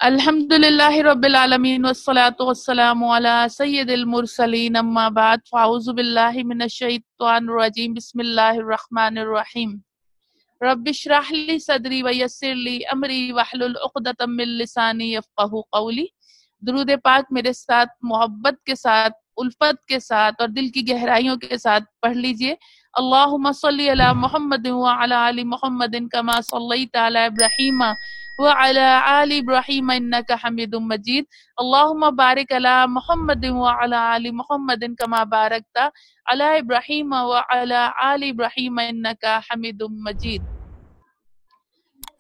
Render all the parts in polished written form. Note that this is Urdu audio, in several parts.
الحمدللہ رب العالمین والصلاة والسلام علی سید المرسلین اما بعد فاعوذ باللہ من الشیطان الرجیم بسم اللہ الرحمن الرحیم رب اشرح لی صدری ویسر لی امری واحلل عقدۃ من لسانی یفقہوا قولی۔ درود پاک میرے ساتھ محبت کے ساتھ، الفت کے ساتھ اور دل کی گہرائیوں کے ساتھ پڑھ لیجئے۔ اللہم صلی علی محمد وعلی آل محمد کما صلیت علی ابراہیم وعلی آل ابراہیم انک حمید مجید۔ اللہم بارک علی محمد وعلی آل محمد کما بارکت علی ابراہیم وعلی آل ابراہیم انک حمید مجید۔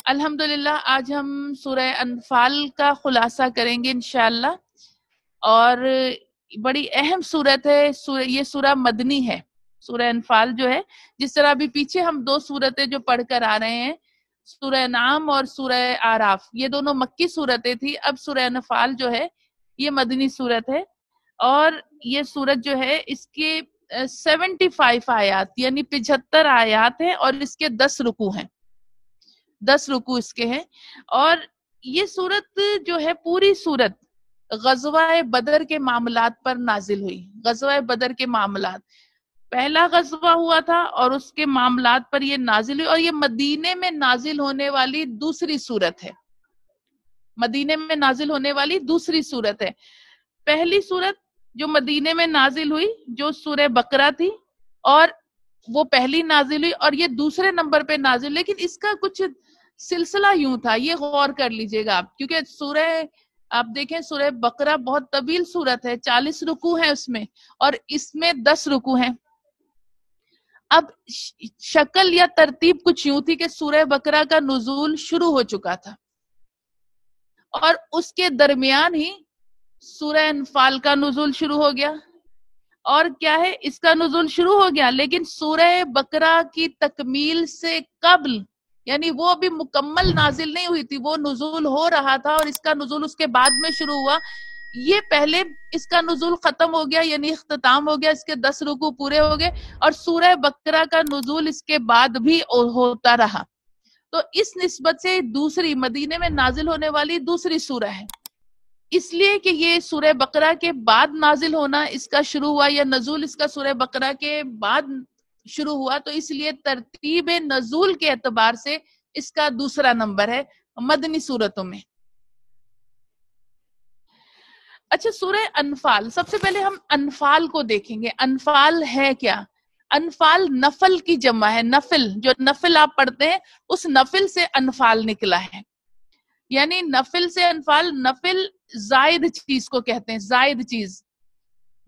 الحمدللہ آج ہم سورہ انفال کا خلاصہ کریں گے انشاءاللہ، اور بڑی اہم صورت ہے۔ یہ سورہ مدنی ہے، سورہ انفال جو ہے، جس طرح ابھی پیچھے ہم دو سورتیں جو پڑھ کر آ رہے ہیں، سورہ انعام اور سورہ اعراف، یہ دونوں مکی صورتیں تھی۔ اب سورہ انفال جو ہے یہ مدنی صورت ہے، اور یہ صورت جو ہے اس کے 75 آیات یعنی 75 آیات ہیں، اور اس کے 10 رکوع ہیں، 10 رکوع اس کے ہیں۔ اور یہ صورت جو ہے، پوری صورت غزوہ بدر کے معاملات پر نازل ہوئی۔ غزوہ بدر کے معاملات، پہلا غزوہ ہوا تھا اور اس کے معاملات پر یہ نازل ہوئی، اور یہ مدینے میں نازل ہونے والی دوسری صورت ہے۔ مدینے میں نازل ہونے والی دوسری صورت ہے۔ پہلی صورت جو مدینے میں نازل ہوئی جو سورہ بقرہ تھی، اور وہ پہلی نازل ہوئی، اور یہ دوسرے نمبر پہ نازل، لیکن اس کا کچھ سلسلہ یوں تھا، یہ غور کر لیجئے گا آپ، کیونکہ سورہ، آپ دیکھیں سورہ بقرہ بہت طویل صورت ہے، 40 رکوع ہیں اس میں، اور اس میں 10 رکوع ہیں۔ اب شکل یا ترتیب کچھ یوں تھی کہ سورہ بقرہ کا نزول شروع ہو چکا تھا، اور اس کے درمیان ہی سورہ انفال کا نزول شروع ہو گیا۔ اور کیا ہے، اس کا نزول شروع ہو گیا، لیکن سورہ بقرہ کی تکمیل سے قبل، یعنی وہ ابھی مکمل نازل نہیں ہوئی تھی، وہ نزول ہو رہا تھا، اور اس کا نزول اس کے بعد میں شروع ہوا۔ یہ پہلے اس کا نزول ختم ہو گیا، یعنی اختتام ہو گیا، اس کے 10 رکوع پورے ہو گئے، اور سورہ بقرہ کا نزول اس کے بعد بھی ہوتا رہا۔ تو اس نسبت سے دوسری مدینے میں نازل ہونے والی دوسری سورہ ہے، اس لیے کہ یہ سورہ بقرہ کے بعد نازل ہونا اس کا شروع ہوا، یا نزول اس کا سورہ بقرہ کے بعد شروع ہوا، تو اس لیے ترتیب نزول کے اعتبار سے اس کا دوسرا نمبر ہے مدنی سورتوں میں۔ اچھا، سورہ انفال، سب سے پہلے ہم انفال کو دیکھیں گے۔ انفال ہے کیا؟ انفال نفل کی جمع ہے۔ نفل، جو نفل آپ پڑھتے ہیں، اس نفل سے انفال نکلا ہے، یعنی نفل سے انفال۔ نفل زائد چیز کو کہتے ہیں، زائد چیز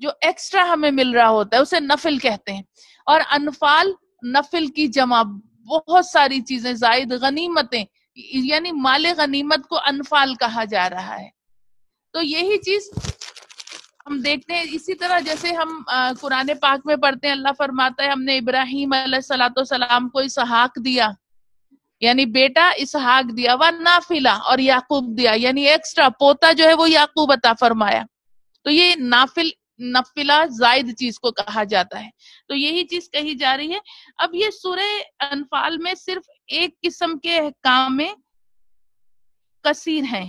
جو ایکسٹرا ہمیں مل رہا ہوتا ہے اسے نفل کہتے ہیں، اور انفال نفل کی جمع، بہت ساری چیزیں زائد، غنیمتیں، یعنی مال غنیمت کو انفال کہا جا رہا ہے۔ تو یہی چیز ہم دیکھتے ہیں، اسی طرح جیسے ہم قرآن پاک میں پڑھتے ہیں، اللہ فرماتا ہے ہم نے ابراہیم علیہ السلام کو اسحاق دیا، یعنی بیٹا اسحاق دیا، ونافلہ، اور یعقوب دیا، یعنی ایکسٹرا پوتا جو ہے وہ یعقوب عطا فرمایا۔ تو یہ نفلہ زائد چیز کو کہا جاتا ہے، تو یہی چیز کہی جا رہی ہے۔ اب یہ سورہ انفال میں صرف ایک قسم کے احکام میں کثیر ہیں،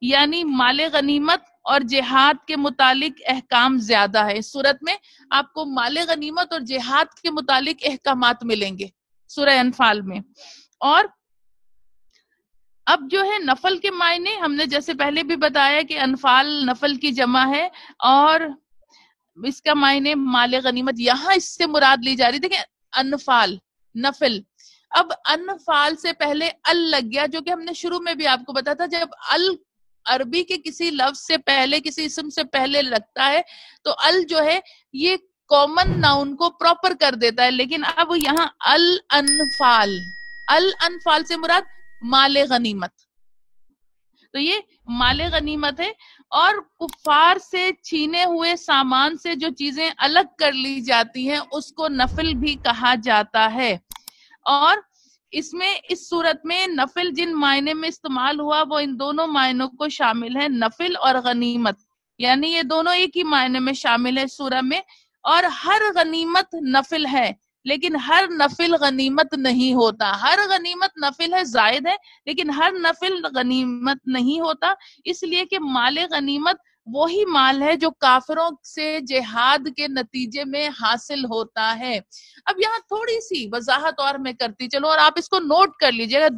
یعنی مال غنیمت اور جہاد کے متعلق احکام زیادہ ہے۔ اس صورت میں آپ کو مال غنیمت اور جہاد کے متعلق احکامات ملیں گے سورہ انفال میں۔ اور اب جو ہے نفل کے معنی ہم نے جیسے پہلے بھی بتایا کہ انفال نفل کی جمع ہے، اور اس کا معنی مال غنیمت، یہاں اس سے مراد لی جا رہی، دیکھیں انفال نفل، اب انفال سے پہلے ال لگ گیا، جو کہ ہم نے شروع میں بھی آپ کو بتایا تھا، جب ال عربی کے کسی لفظ سے پہلے، کسی اسم سے پہلے لگتا ہے تو ال جو ہے یہ کامن ناؤن کو پراپر کر دیتا ہے، لیکن اب یہاں الانفال، الانفال سے مراد مال غنیمت، تو یہ مال غنیمت ہے۔ اور کفار سے چھینے ہوئے سامان سے جو چیزیں الگ کر لی جاتی ہیں اس کو نفل بھی کہا جاتا ہے۔ اور اس میں، اس صورت میں نفل جن معنی میں استعمال ہوا وہ ان دونوں معنوں کو شامل ہے، نفل اور غنیمت، یعنی یہ دونوں ایک ہی معنی میں شامل ہے سورہ میں، اور ہر غنیمت نفل ہے، لیکن ہر نفل غنیمت نہیں ہوتا. ہر غنیمت نفل ہے، زائد ہے، لیکن ہر نفل غنیمت نہیں ہوتا. اس لیے کہ مال غنیمت وہی مال ہے جو کافروں سے جہاد کے نتیجے میں حاصل ہوتا ہے. اب یہاں تھوڑی سی وضاحت اور میں کرتی چلو، اور آپ اس کو نوٹ کر لیجئے گا.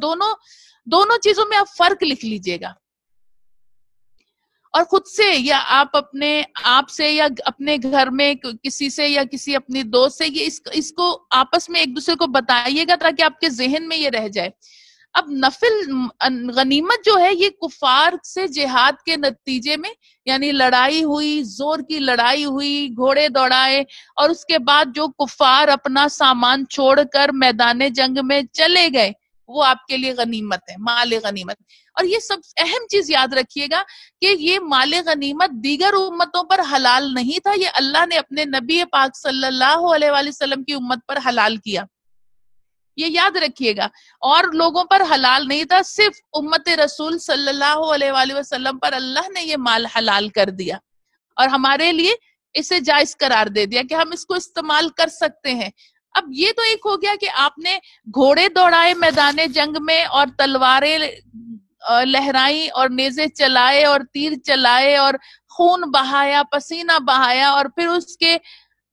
دونوں چیزوں میں آپ فرق لکھ لیجئے گا، اور خود سے یا آپ سے یا اپنے گھر میں کسی سے یا کسی اپنی دوست سے یہ اس کو آپس میں ایک دوسرے کو بتائیے گا تاکہ آپ کے ذہن میں یہ رہ جائے. اب نفل غنیمت جو ہے یہ کفار سے جہاد کے نتیجے میں، یعنی لڑائی ہوئی، زور کی لڑائی ہوئی، گھوڑے دوڑائے، اور اس کے بعد جو کفار اپنا سامان چھوڑ کر میدان جنگ میں چلے گئے، وہ آپ کے لیے غنیمت ہے، مال غنیمت. اور یہ سب اہم چیز یاد رکھیے گا کہ یہ مال غنیمت دیگر امتوں پر حلال نہیں تھا، یہ اللہ نے اپنے نبی پاک صلی اللہ علیہ وآلہ وسلم کی امت پر حلال کیا. یہ یاد رکھیے گا. اور لوگوں پر حلال نہیں تھا، صرف امت رسول صلی اللہ علیہ وآلہ وسلم پر اللہ نے یہ مال حلال کر دیا اور ہمارے لیے اسے جائز قرار دے دیا کہ ہم اس کو استعمال کر سکتے ہیں. اب یہ تو ایک ہو گیا کہ آپ نے گھوڑے دوڑائے میدان جنگ میں، اور تلواریں لہرائی، اور نیزے چلائے، اور تیر چلائے، اور خون بہایا، پسینہ بہایا، اور پھر اس کے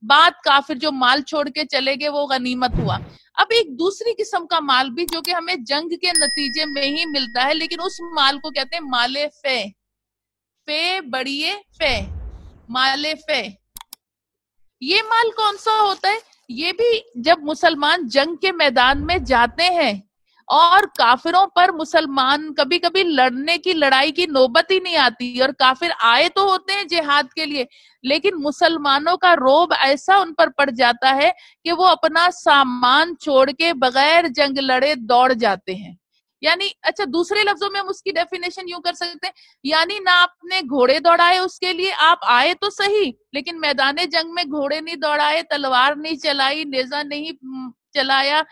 بعد کافر جو مال چھوڑ کے چلے گئے وہ غنیمت ہوا. اب ایک دوسری قسم کا مال بھی جو کہ ہمیں جنگ کے نتیجے میں ہی ملتا ہے، لیکن اس مال کو کہتے ہیں مال فے. فے بڑیے فے، مال فے. یہ مال کون سا ہوتا ہے؟ یہ بھی جب مسلمان جنگ کے میدان میں جاتے ہیں اور کافروں پر مسلمان کبھی کبھی لڑنے کی لڑائی کی نوبت ہی نہیں آتی، اور کافر آئے تو ہوتے ہیں جہاد کے لیے، لیکن مسلمانوں کا روب ایسا ان پر پڑ جاتا ہے کہ وہ اپنا سامان چھوڑ کے بغیر جنگ لڑے دوڑ جاتے ہیں. یعنی اچھا دوسرے لفظوں میں ہم اس کی ڈیفینیشن یوں کر سکتے ہیں، یعنی نہ آپ نے گھوڑے دوڑائے، اس کے لیے آپ آئے تو صحیح لیکن میدان جنگ میں گھوڑے نہیں دوڑائے، تلوار نہیں چلائی، نیزہ نہیں چلایا،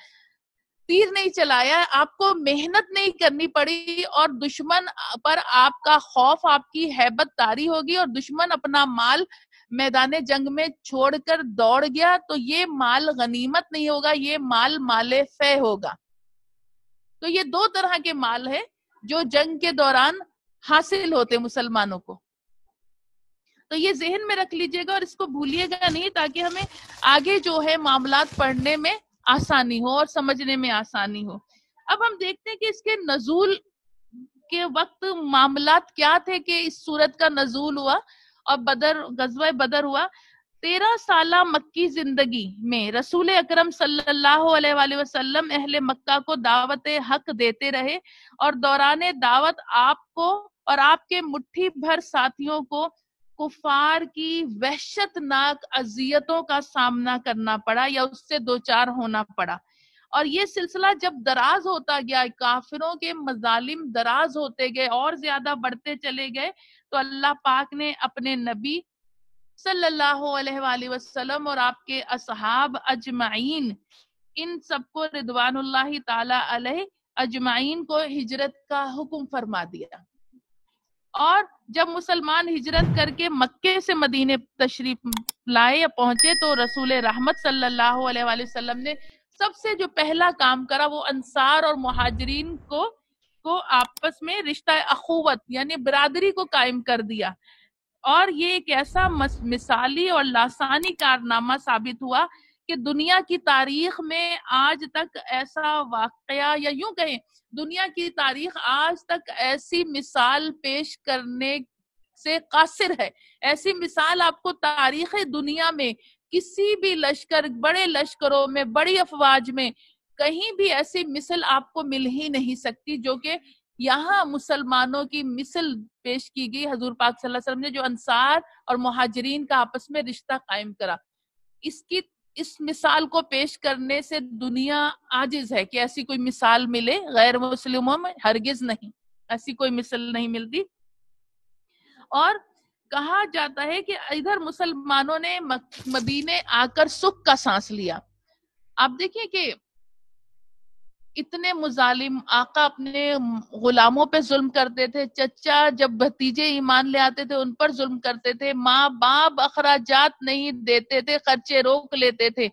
تیر نہیں چلایا، آپ کو محنت نہیں کرنی پڑی، اور دشمن پر آپ کا خوف، آپ کی ہیبت طاری ہوگی، اور دشمن اپنا مال میدان جنگ میں چھوڑ کر دوڑ گیا، تو یہ مال غنیمت نہیں ہوگا، یہ مال فے ہوگا. تو یہ دو طرح کے مال ہے جو جنگ کے دوران حاصل ہوتے مسلمانوں کو. تو یہ ذہن میں رکھ لیجئے گا اور اس کو بھولیے گا نہیں، تاکہ ہمیں آگے جو ہے معاملات پڑھنے میں آسانی ہو اور سمجھنے میں آسانی ہو. اب ہم دیکھتے ہیں کہ اس کے نزول کے وقت معاملات کیا تھے کہ اس سورت کا نزول ہوا اور غزوہ بدر ہوا. 13 سالہ مکی زندگی میں رسول اکرم صلی اللہ علیہ وآلہ وسلم اہل مکہ کو دعوت حق دیتے رہے، اور دوران دعوت آپ کو اور آپ کے مٹھی بھر ساتھیوں کو کفار کی وحشت ناک اذیتوں کا سامنا کرنا پڑا یا اس سے دوچار ہونا پڑا. اور یہ سلسلہ جب دراز ہوتا گیا، کافروں کے مظالم دراز ہوتے گئے اور زیادہ بڑھتے چلے گئے، تو اللہ پاک نے اپنے نبی صلی اللہ علیہ وآلہ وسلم اور آپ کے اصحاب اجمعین، ان سب کو رضوان اللہ تعالی علیہ اجمعین کو ہجرت کا حکم فرما دیا. اور جب مسلمان ہجرت کر کے مکے سے مدینے تشریف لائے یا پہنچے، تو رسول رحمت صلی اللہ علیہ وآلہ وسلم نے سب سے جو پہلا کام کرا وہ انصار اور مہاجرین کو آپس میں رشتہ اخوت یعنی برادری کو قائم کر دیا. اور یہ ایک ایسا مثالی اور لاسانی کارنامہ ثابت ہوا کہ دنیا کی تاریخ میں آج تک ایسا واقعہ، یا یوں کہیں دنیا کی تاریخ آج تک ایسی مثال پیش کرنے سے قاصر ہے. ایسی مثال آپ کو تاریخ دنیا میں کسی بھی لشکر، بڑے لشکروں میں، بڑی افواج میں کہیں بھی ایسی مثل آپ کو مل ہی نہیں سکتی جو کہ یہاں مسلمانوں کی مثل پیش کی گئی. حضور پاک صلی اللہ علیہ وسلم نے جو انصار اور مہاجرین کا آپس میں رشتہ قائم کرا، اس مثال کو پیش کرنے سے دنیا عاجز ہے کہ ایسی کوئی مثال ملے. غیر مسلموں میں ہرگز نہیں، ایسی کوئی مثل نہیں ملتی. اور کہا جاتا ہے کہ ادھر مسلمانوں نے مدینے آ کر سکھ کا سانس لیا. آپ دیکھیں کہ اتنے مظالم آقا اپنے غلاموں پہ ظلم کرتے تھے، چچا جب بھتیجے ایمان لے آتے تھے ان پر ظلم کرتے تھے، ماں باپ اخراجات نہیں دیتے تھے، خرچے روک لیتے تھے.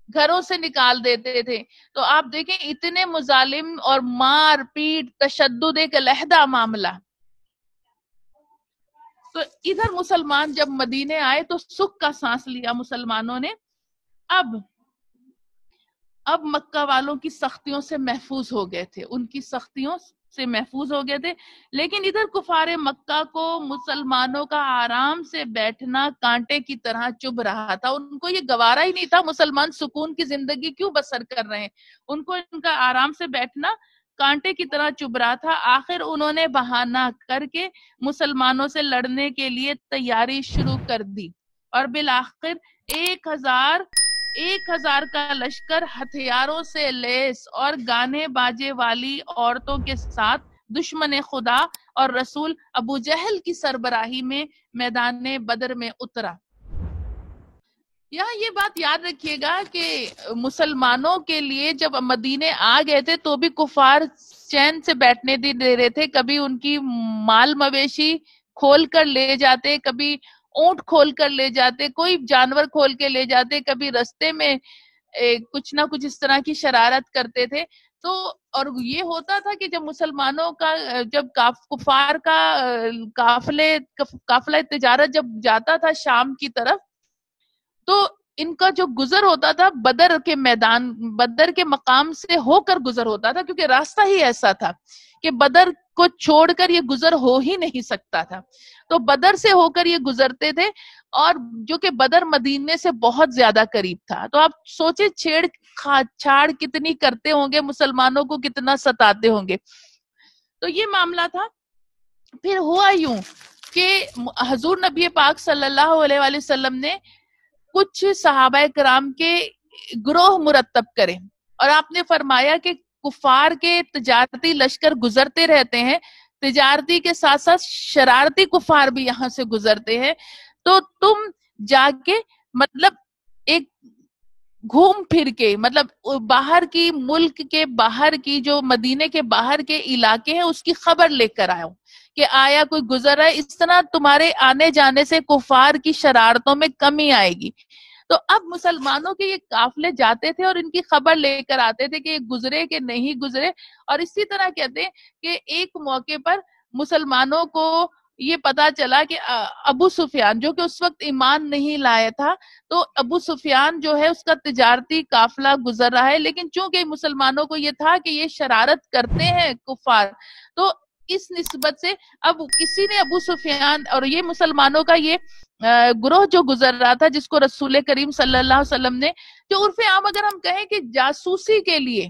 گھروں سے نکال دیتے تھے. تو آپ دیکھیں اتنے مظالم اور مار پیٹ تشدد ایک علیحدہ معاملہ. تو ادھر مسلمان جب مدینے آئے تو سکھ کا سانس لیا مسلمانوں نے. اب مکہ والوں کی سختیوں سے محفوظ ہو گئے تھے, ان کی سختیوں سے محفوظ ہو گئے تھے. لیکن ادھر کفار مکہ کو مسلمانوں کا آرام سے بیٹھنا کانٹے کی طرح چبھ رہا تھا. ان کو یہ گوارا ہی نہیں تھا مسلمان سکون کی زندگی کیوں بسر کر رہے ہیں, ان کو ان کا آرام سے بیٹھنا کانٹے کی طرح چبھ رہا تھا. آخر انہوں نے بہانہ کر کے مسلمانوں سے لڑنے کے لیے تیاری شروع کر دی, اور بالآخر 1000 کا لشکر ہتھیاروں سے لیس اور گانے باجے والی عورتوں کے ساتھ دشمن خدا اور رسول ابو جہل کی سربراہی میں میدان بدر میں اترا. یہاں یہ بات یاد رکھیے گا کہ مسلمانوں کے لیے جب مدینے آ گئے تھے تو بھی کفار چین سے بیٹھنے دے رہے تھے. کبھی ان کی مال مویشی کھول کر لے جاتے, کبھی اونٹ کھول کر لے جاتے, کوئی جانور کھول کے لے جاتے, کبھی رستے میں کچھ نہ کچھ اس طرح کی شرارت کرتے تھے. تو اور یہ ہوتا تھا کہ جب مسلمانوں کا جب کفار کا قافلہ تجارت جب جاتا تھا شام کی طرف, تو ان کا جو گزر ہوتا تھا بدر کے میدان, بدر کے مقام سے ہو کر گزر ہوتا تھا, کیونکہ راستہ ہی ایسا تھا کہ بدر کو چھوڑ کر یہ گزر ہو ہی نہیں سکتا تھا. تو بدر سے ہو کر یہ گزرتے تھے, اور جو کہ بدر مدینے سے بہت زیادہ قریب تھا. تو آپ سوچے چھیڑ چھاڑ کتنی کرتے ہوں گے, مسلمانوں کو کتنا ستاتے ہوں گے. تو یہ معاملہ تھا. پھر ہوا یوں کہ حضور نبی پاک صلی اللہ علیہ وآلہ وسلم نے کچھ صحابہ کرام کے گروہ مرتب کرے, اور آپ نے فرمایا کہ کفار کے تجارتی لشکر گزرتے رہتے ہیں, تجارتی کے ساتھ ساتھ شرارتی کفار بھی یہاں سے گزرتے ہیں, تو تم جا کے مطلب ایک گھوم پھر کے, مطلب باہر کی ملک کے باہر کی جو مدینے کے باہر کے علاقے ہیں اس کی خبر لے کر آؤ کہ آیا کوئی گزر رہا ہے. اس طرح تمہارے آنے جانے سے کفار کی شرارتوں میں کمی آئے گی. تو اب مسلمانوں کے یہ قافلے جاتے تھے اور ان کی خبر لے کر آتے تھے کہ یہ گزرے کہ نہیں گزرے. اور اسی طرح کہتے ہیں کہ ایک موقع پر مسلمانوں کو یہ پتا چلا کہ ابو سفیان جو کہ اس وقت ایمان نہیں لایا تھا, تو ابو سفیان جو ہے اس کا تجارتی قافلہ گزر رہا ہے, لیکن چونکہ مسلمانوں کو یہ تھا کہ یہ شرارت کرتے ہیں کفار, تو اس نسبت سے اب کسی نے ابو سفیان اور یہ مسلمانوں کا یہ گروہ جو گزر رہا تھا, جس کو رسول کریم صلی اللہ علیہ وسلم نے, جو عرف عام اگر ہم کہیں کہ جاسوسی کے لیے,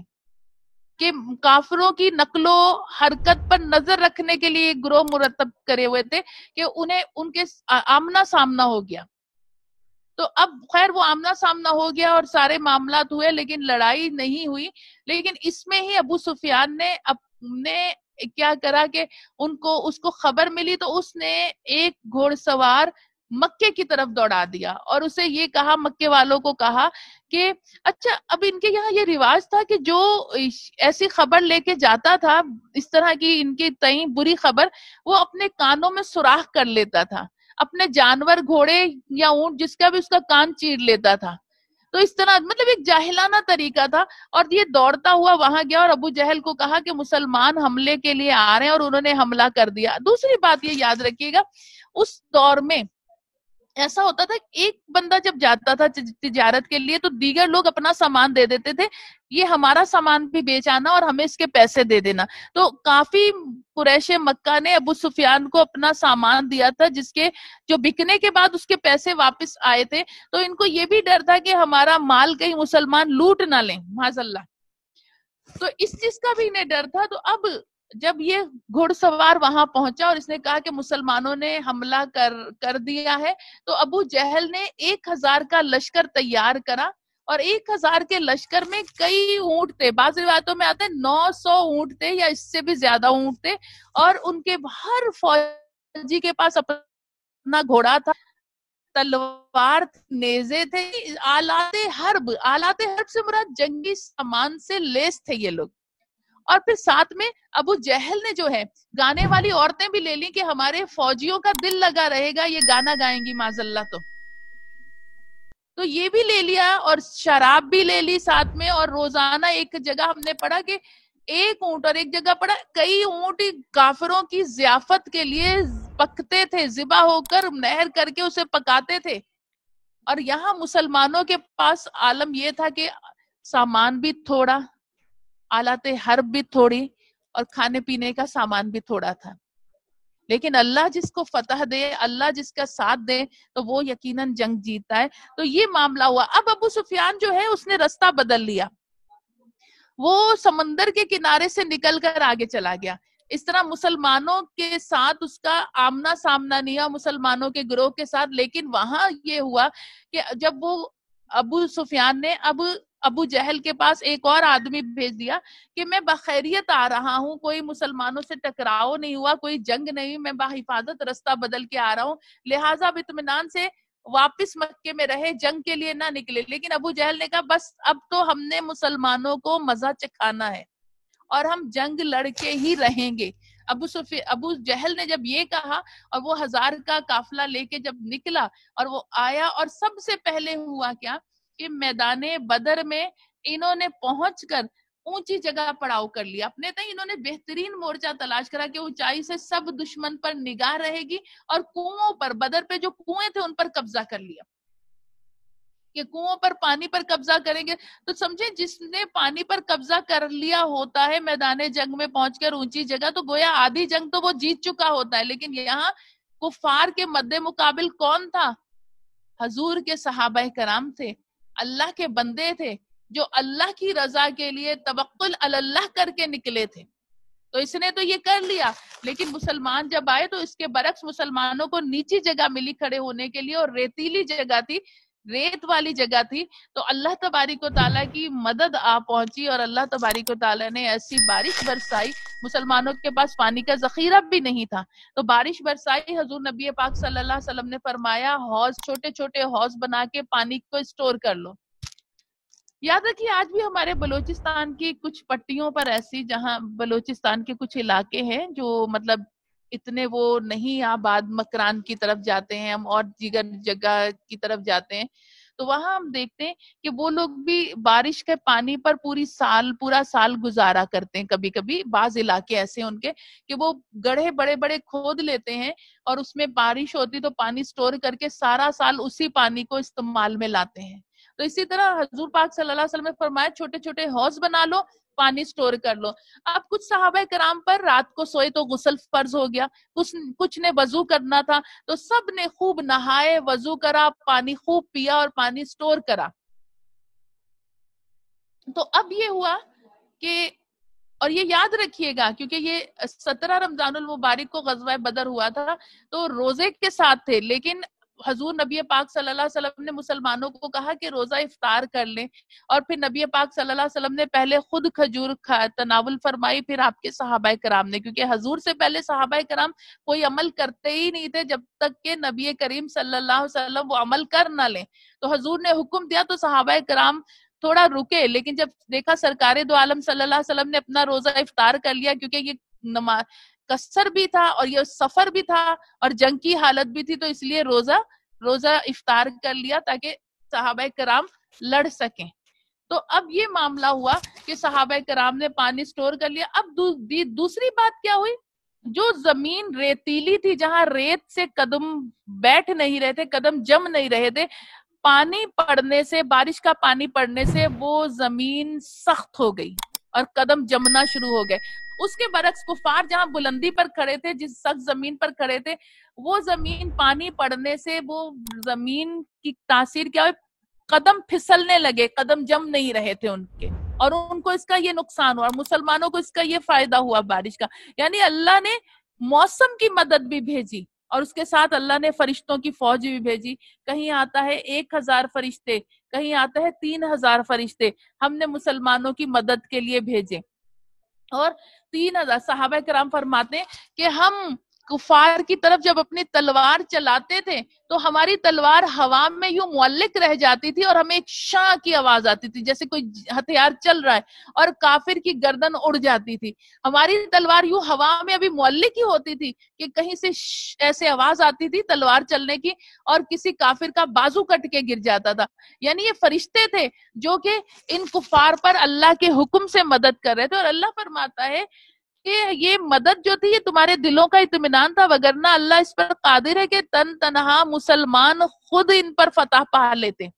کہ کافروں کی نقل و حرکت پر نظر رکھنے کے لیے گروہ مرتب کرے ہوئے تھے, کہ انہیں ان کے آمنا سامنا ہو گیا. تو اب خیر وہ آمنا سامنا ہو گیا اور سارے معاملات ہوئے, لیکن لڑائی نہیں ہوئی. لیکن اس میں ہی ابو سفیان نے اپنے کیا کرا کہ اس کو خبر ملی, تو اس نے ایک گھوڑ سوار مکے کی طرف دوڑا دیا, اور اسے یہ کہا, مکے والوں کو کہا کہ اچھا اب ان کے یہاں یہ رواج تھا کہ جو ایسی خبر لے کے جاتا تھا, اس طرح کی ان کی تئیں بری خبر, وہ اپنے کانوں میں سوراخ کر لیتا تھا, اپنے جانور گھوڑے یا اونٹ جس کا بھی اس کا کان چیر لیتا تھا. تو اس طرح مطلب ایک جاہلانہ طریقہ تھا. اور یہ دوڑتا ہوا وہاں گیا اور ابو جہل کو کہا کہ مسلمان حملے کے لیے آ رہے ہیں, اور انہوں نے حملہ کر دیا. دوسری بات یہ یاد رکھیے گا, اس دور میں ایسا ہوتا تھا ایک بندہ جب جاتا تھا تجارت کے لیے تو دیگر لوگ اپنا سامان دے دیتے تھے, یہ ہمارا سامان بھی بیچ آنا اور ہمیں اس کے پیسے دے دینا. تو کافی قریش مکہ نے ابو سفیان کو اپنا سامان دیا تھا, جس کے جو بکنے کے بعد اس کے پیسے واپس آئے تھے. تو ان کو یہ بھی ڈر تھا کہ ہمارا مال کہیں مسلمان لوٹ نہ لیں معاذ اللہ, تو اس چیز کا بھی انہیں ڈر تھا. تو اب جب یہ گھڑ سوار وہاں پہنچا اور اس نے کہا کہ مسلمانوں نے حملہ کر دیا ہے, تو ابو جہل نے 1000 کا لشکر تیار کرا, اور 1000 کے لشکر میں کئی اونٹ تھے, بعض روایتوں میں آتے ہیں 900 اونٹ تھے یا اس سے بھی زیادہ اونٹ تھے, اور ان کے ہر فوجی کے پاس اپنا گھوڑا تھا, تلوار نیزے تھے, آلات حرب سے مراد جنگی سامان سے لیس تھے یہ لوگ. اور پھر ساتھ میں ابو جہل نے جو ہے گانے والی عورتیں بھی لے لی کہ ہمارے فوجیوں کا دل لگا رہے گا, یہ گانا گائیں گی معاذ اللہ. تو تو یہ بھی لے لیا اور شراب بھی لے لی ساتھ میں، اور روزانہ ایک جگہ ہم نے پڑھا کہ ایک اونٹ، اور ایک جگہ پڑھا کئی اونٹ کافروں کی ضیافت کے لیے پکتے تھے، ذبح ہو کر نہر کر کے اسے پکاتے تھے. اور یہاں مسلمانوں کے پاس عالم یہ تھا کہ سامان بھی تھوڑا، آلات حرب بھی تھوڑی، اور کھانے پینے کا سامان بھی تھوڑا تھا. لیکن اللہ جس کو فتح دے، اللہ جس کا ساتھ دے، تو وہ یقیناً جنگ جیتا ہے. تو یہ معاملہ ہوا. اب ابو سفیان جو ہے اس نے رستہ بدل لیا، وہ سمندر کے کنارے سے نکل کر آگے چلا گیا. اس طرح مسلمانوں کے ساتھ اس کا آمنا سامنا نہیں ہوا، مسلمانوں کے گروہ کے ساتھ. لیکن وہاں یہ ہوا کہ جب وہ ابو سفیان نے ابو جہل کے پاس ایک اور آدمی بھیج دیا کہ میں بخیریت آ رہا ہوں، کوئی مسلمانوں سے ٹکراؤ نہیں ہوا، کوئی جنگ نہیں، میں بحفاظت رستہ بدل کے آ رہا ہوں، لہٰذا اب اطمینان سے واپس مکے میں رہے، جنگ کے لیے نہ نکلے. لیکن ابو جہل نے کہا بس اب تو ہم نے مسلمانوں کو مزہ چکھانا ہے اور ہم جنگ لڑ کے ہی رہیں گے. ابو جہل نے جب یہ کہا اور وہ 1000 کا قافلہ لے کے جب نکلا اور وہ آیا، اور سب سے پہلے ہوا کیا کہ میدان بدر میں انہوں نے پہنچ کر اونچی جگہ پڑاؤ کر لیا. اپنے تئیں انہوں نے بہترین مورچہ تلاش کرا کہ اونچائی سے سب دشمن پر نگاہ رہے گی، اور کنووں پر، بدر پہ جو کنویں تھے ان پر قبضہ کر لیا کہ کنووں پر پانی پر قبضہ کریں گے. تو سمجھے جس نے پانی پر قبضہ کر لیا ہوتا ہے میدان جنگ میں پہنچ کر اونچی جگہ، تو گویا آدھی جنگ تو وہ جیت چکا ہوتا ہے. لیکن یہاں کفار کے مد مقابل کون تھا؟ حضور کے صحابہ کرام تھے، اللہ کے بندے تھے جو اللہ کی رضا کے لیے توکل علی اللہ کر کے نکلے تھے. تو اس نے تو یہ کر لیا. لیکن مسلمان جب آئے تو اس کے برعکس مسلمانوں کو نیچی جگہ ملی کھڑے ہونے کے لیے، اور ریتیلی جگہ تھی، ریت والی جگہ تھی. تو اللہ تبارک و تعالیٰ کی مدد آ پہنچی، اور اللہ تبارک و تعالیٰ نے ایسی بارش برسائی. مسلمانوں کے پاس پانی کا ذخیرہ بھی نہیں تھا، تو بارش برسائی. حضور نبی پاک صلی اللہ علیہ وسلم نے فرمایا حوض، چھوٹے چھوٹے حوض بنا کے پانی کو اسٹور کر لو. یاد رکھیے آج بھی ہمارے بلوچستان کی کچھ پٹیوں پر ایسی، جہاں بلوچستان کے کچھ علاقے ہیں جو مطلب اتنے وہ نہیں آباد، مکران کی طرف جاتے ہیں ہم اور دیگر جگہ کی طرف جاتے ہیں، تو وہاں ہم دیکھتے ہیں کہ وہ لوگ بھی بارش کے پانی پر پورا سال گزارا کرتے ہیں. کبھی کبھی بعض علاقے ایسے ہیں ان کے کہ وہ گڑھے بڑے بڑے کھود لیتے ہیں، اور اس میں بارش ہوتی تو پانی سٹور کر کے سارا سال اسی پانی کو استعمال میں لاتے ہیں. تو اسی طرح حضور پاک صلی اللہ علیہ وسلم نے فرمایا چھوٹے چھوٹے حوض بنا لو، پانی سٹور کر لو. اب کچھ صحابہ کرام پر رات کو سوئے تو غسل فرض ہو گیا، کچھ نے وضو کرنا تھا، تو سب نے خوب نہائے، وضو کرا، پانی خوب پیا اور پانی سٹور کرا. تو اب یہ ہوا کہ، اور یہ یاد رکھیے گا کیونکہ یہ 17 رمضان المبارک کو غزوہ بدر ہوا تھا، تو روزے کے ساتھ تھے. لیکن حضور نبی پاک صلی اللہ علیہ وسلم نے مسلمانوں کو کہا کہ روزہ افطار کر لیں، اور پھر نبی پاک صلی اللہ علیہ وسلم نے پہلے خود کھجور تناول فرمائی، پھر آپ کے صحابہ کرام نے، کیونکہ حضور سے پہلے صحابہ کرام کوئی عمل کرتے ہی نہیں تھے جب تک کہ نبی کریم صلی اللہ علیہ وسلم وہ عمل کر نہ لیں. تو حضور نے حکم دیا تو صحابہ کرام تھوڑا رکے، لیکن جب دیکھا سرکار دو عالم صلی اللہ علیہ وسلم نے اپنا روزہ افطار کر لیا، کیونکہ یہ قصر بھی تھا اور یہ سفر بھی تھا اور جنگ کی حالت بھی تھی، تو اس لیے روزہ افطار کر لیا تاکہ صحابہ کرام لڑ سکیں. تو اب یہ معاملہ ہوا کہ صحابہ کرام نے پانی سٹور کر لیا. اب دوسری بات کیا ہوئی، جو زمین ریتیلی تھی، جہاں ریت سے قدم بیٹھ نہیں رہے تھے، قدم جم نہیں رہے تھے، پانی پڑنے سے، بارش کا پانی پڑنے سے وہ زمین سخت ہو گئی اور قدم جمنا شروع ہو گئے. اس کے برعکس کفار جہاں بلندی پر کھڑے تھے، جس سخت زمین پر کھڑے تھے، وہ زمین پانی پڑنے سے وہ زمین کی تاثیر کیا ہوئی، قدم پھسلنے لگے، قدم جم نہیں رہے تھے ان کے، اور ان کو اس کا یہ نقصان ہوا، اور مسلمانوں کو اس کا یہ فائدہ ہوا بارش کا. یعنی اللہ نے موسم کی مدد بھی بھیجی، اور اس کے ساتھ اللہ نے فرشتوں کی فوج بھی بھیجی. کہیں آتا ہے 1000 فرشتے، کہیں آتا ہے 3000 فرشتے ہم نے مسلمانوں کی مدد کے لیے بھیجے. اور 3000 صحابہ کرام فرماتے ہیں کہ ہم کفار کی طرف جب اپنی تلوار چلاتے تھے تو ہماری تلوار ہوا میں یوں معلق رہ جاتی تھی اور ہمیں ایک شاں کی آواز آتی تھی جیسے کوئی ہتھیار چل رہا ہے، اور کافر کی گردن اڑ جاتی تھی. ہماری تلوار یوں ہوا میں ابھی معلق ہی ہوتی تھی کہ کہیں سے ایسے آواز آتی تھی تلوار چلنے کی، اور کسی کافر کا بازو کٹ کے گر جاتا تھا. یعنی یہ فرشتے تھے جو کہ ان کفار پر اللہ کے حکم سے مدد کر رہے تھے. اور اللہ فرماتا ہے کہ یہ مدد جو تھی یہ تمہارے دلوں کا اطمینان تھا، وگرنہ اللہ اس پر قادر ہے کہ تن تنہا مسلمان خود ان پر فتح پا لیتے.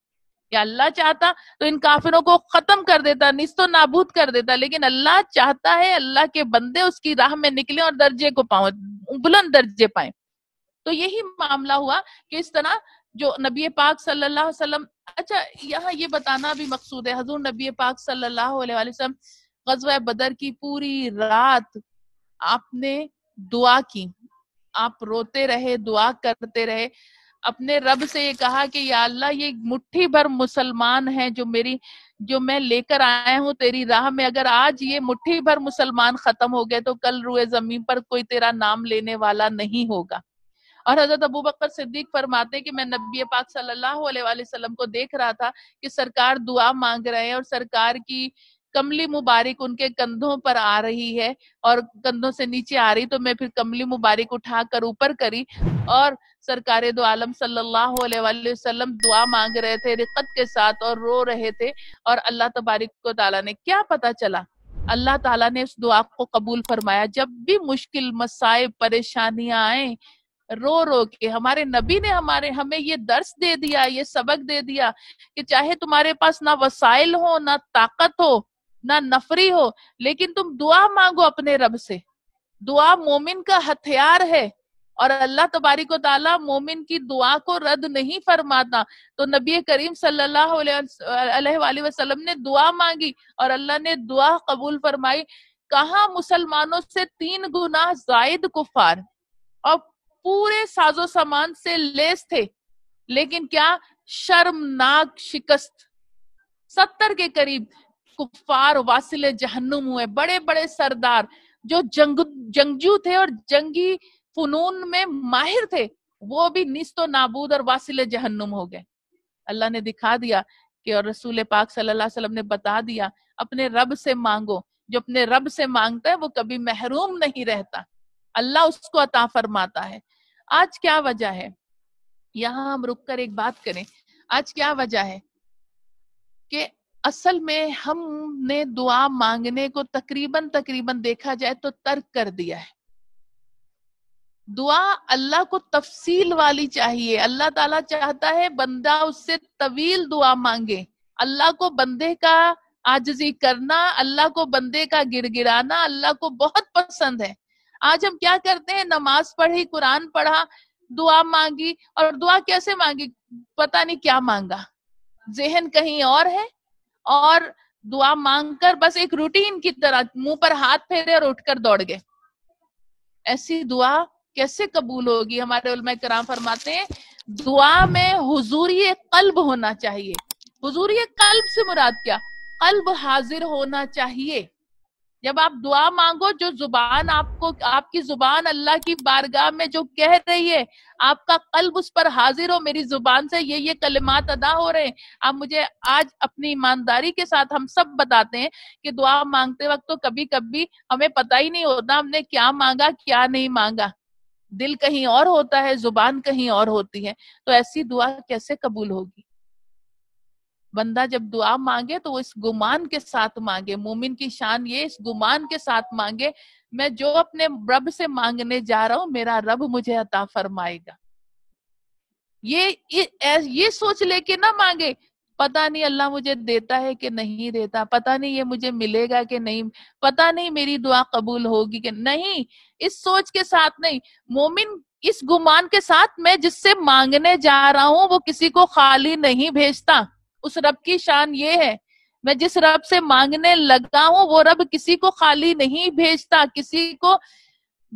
یا اللہ چاہتا تو ان کافروں کو ختم کر دیتا، نیست و نابود کر دیتا، لیکن اللہ چاہتا ہے اللہ کے بندے اس کی راہ میں نکلیں اور درجے کو پاؤں، بلند درجے پائیں. تو یہی معاملہ ہوا کہ اس طرح جو نبی پاک صلی اللہ علیہ وسلم، اچھا یہاں یہ بتانا بھی مقصود ہے، حضور نبی پاک صلی اللہ علیہ وسلم غزوہ بدر کی پوری رات آپ نے دعا کی، آپ روتے رہے، دعا کرتے رہے، اپنے رب سے یہ کہا کہ یا اللہ یہ مٹھی بھر مسلمان ہیں جو میں لے کر آیا ہوں تیری راہ میں، اگر آج یہ مٹھی بھر مسلمان ختم ہو گئے تو کل روئے زمین پر کوئی تیرا نام لینے والا نہیں ہوگا. اور حضرت ابوبکر صدیق فرماتے کہ میں نبی پاک صلی اللہ علیہ وآلہ وسلم کو دیکھ رہا تھا کہ سرکار دعا مانگ رہے ہیں اور سرکار کی کملی مبارک ان کے کندھوں پر آ رہی ہے اور کندھوں سے نیچے آ رہی، تو میں پھر کملی مبارک اٹھا کر اوپر کری اور سرکار دو عالم صلی اللہ علیہ وآلہ وسلم دعا مانگ رہے تھے رقت کے ساتھ اور رو رہے تھے. اور اللہ تبارک و تعالیٰ نے کیا پتا چلا، اللہ تعالیٰ نے اس دعا کو قبول فرمایا. جب بھی مشکل مسائب پریشانیاں آئیں، رو رو کے ہمارے نبی نے ہمیں یہ درس دے دیا، یہ سبق دے دیا کہ چاہے تمہارے پاس نہ وسائل ہو، نہ طاقت ہو، نہ نفری ہو، لیکن تم دعا مانگو اپنے رب سے. دعا مومن کا ہتھیار ہے اور اللہ تبارک و تعالیٰ مومن کی دعا کو رد نہیں فرماتا. تو نبی کریم صلی اللہ علیہ وآلہ وسلم نے دعا مانگی اور اللہ نے دعا قبول فرمائی. کہاں مسلمانوں سے 3 گنا زائد کفار اور پورے ساز و سامان سے لیس تھے، لیکن کیا شرمناک شکست. 70 کے قریب کفار واصل جہنم ہوئے، بڑے بڑے سردار جو جنگجو تھے اور جنگی فنون میں ماہر تھے، وہ بھی نیست و نابود اور واصل جہنم ہو گئے. اللہ نے دکھا دیا کہ اور رسول پاک صلی اللہ علیہ وسلم نے بتا دیا اپنے رب سے مانگو، جو اپنے رب سے مانگتا ہے وہ کبھی محروم نہیں رہتا، اللہ اس کو عطا فرماتا ہے. آج کیا وجہ ہے، یہاں ہم رک کر ایک بات کریں، آج کیا وجہ ہے کہ اصل میں ہم نے دعا مانگنے کو تقریباً دیکھا جائے تو ترک کر دیا ہے. دعا اللہ کو تفصیل والی چاہیے. اللہ تعالیٰ چاہتا ہے بندہ اس سے طویل دعا مانگے. اللہ کو بندے کا عاجزی کرنا، اللہ کو بندے کا گڑ گڑانا اللہ کو بہت پسند ہے. آج ہم کیا کرتے ہیں، نماز پڑھی، قرآن پڑھا، دعا مانگی، اور دعا کیسے مانگی پتہ نہیں کیا مانگا، ذہن کہیں اور ہے، اور دعا مانگ کر بس ایک روٹین کی طرح منہ پر ہاتھ پھیرے اور اٹھ کر دوڑ گئے. ایسی دعا کیسے قبول ہوگی؟ ہمارے علماء کرام فرماتے ہیں دعا میں حضوری قلب ہونا چاہیے. حضوری قلب سے مراد کیا؟ قلب حاضر ہونا چاہیے. جب آپ دعا مانگو، جو زبان آپ کی زبان اللہ کی بارگاہ میں جو کہہ رہی ہے، آپ کا قلب اس پر حاضر ہو، میری زبان سے یہ کلمات ادا ہو رہے ہیں. آپ مجھے آج اپنی ایمانداری کے ساتھ ہم سب بتاتے ہیں کہ دعا مانگتے وقت تو کبھی کبھی ہمیں پتہ ہی نہیں ہوتا ہم نے کیا مانگا کیا نہیں مانگا. دل کہیں اور ہوتا ہے، زبان کہیں اور ہوتی ہے. تو ایسی دعا کیسے قبول ہوگی؟ بندہ جب دعا مانگے تو وہ اس گمان کے ساتھ مانگے. مومن کی شان یہ اس گمان کے ساتھ مانگے، میں جو اپنے رب سے مانگنے جا رہا ہوں میرا رب مجھے عطا فرمائے گا. یہ سوچ لے کے نہ مانگے پتہ نہیں اللہ مجھے دیتا ہے کہ نہیں دیتا، پتہ نہیں یہ مجھے ملے گا کہ نہیں، پتہ نہیں میری دعا قبول ہوگی کہ نہیں. اس سوچ کے ساتھ نہیں، مومن اس گمان کے ساتھ میں جس سے مانگنے جا رہا ہوں وہ کسی کو خالی نہیں بھیجتا. اس رب کی شان یہ ہے، میں جس رب سے مانگنے لگا ہوں وہ رب کسی کو خالی نہیں بھیجتا، کسی کو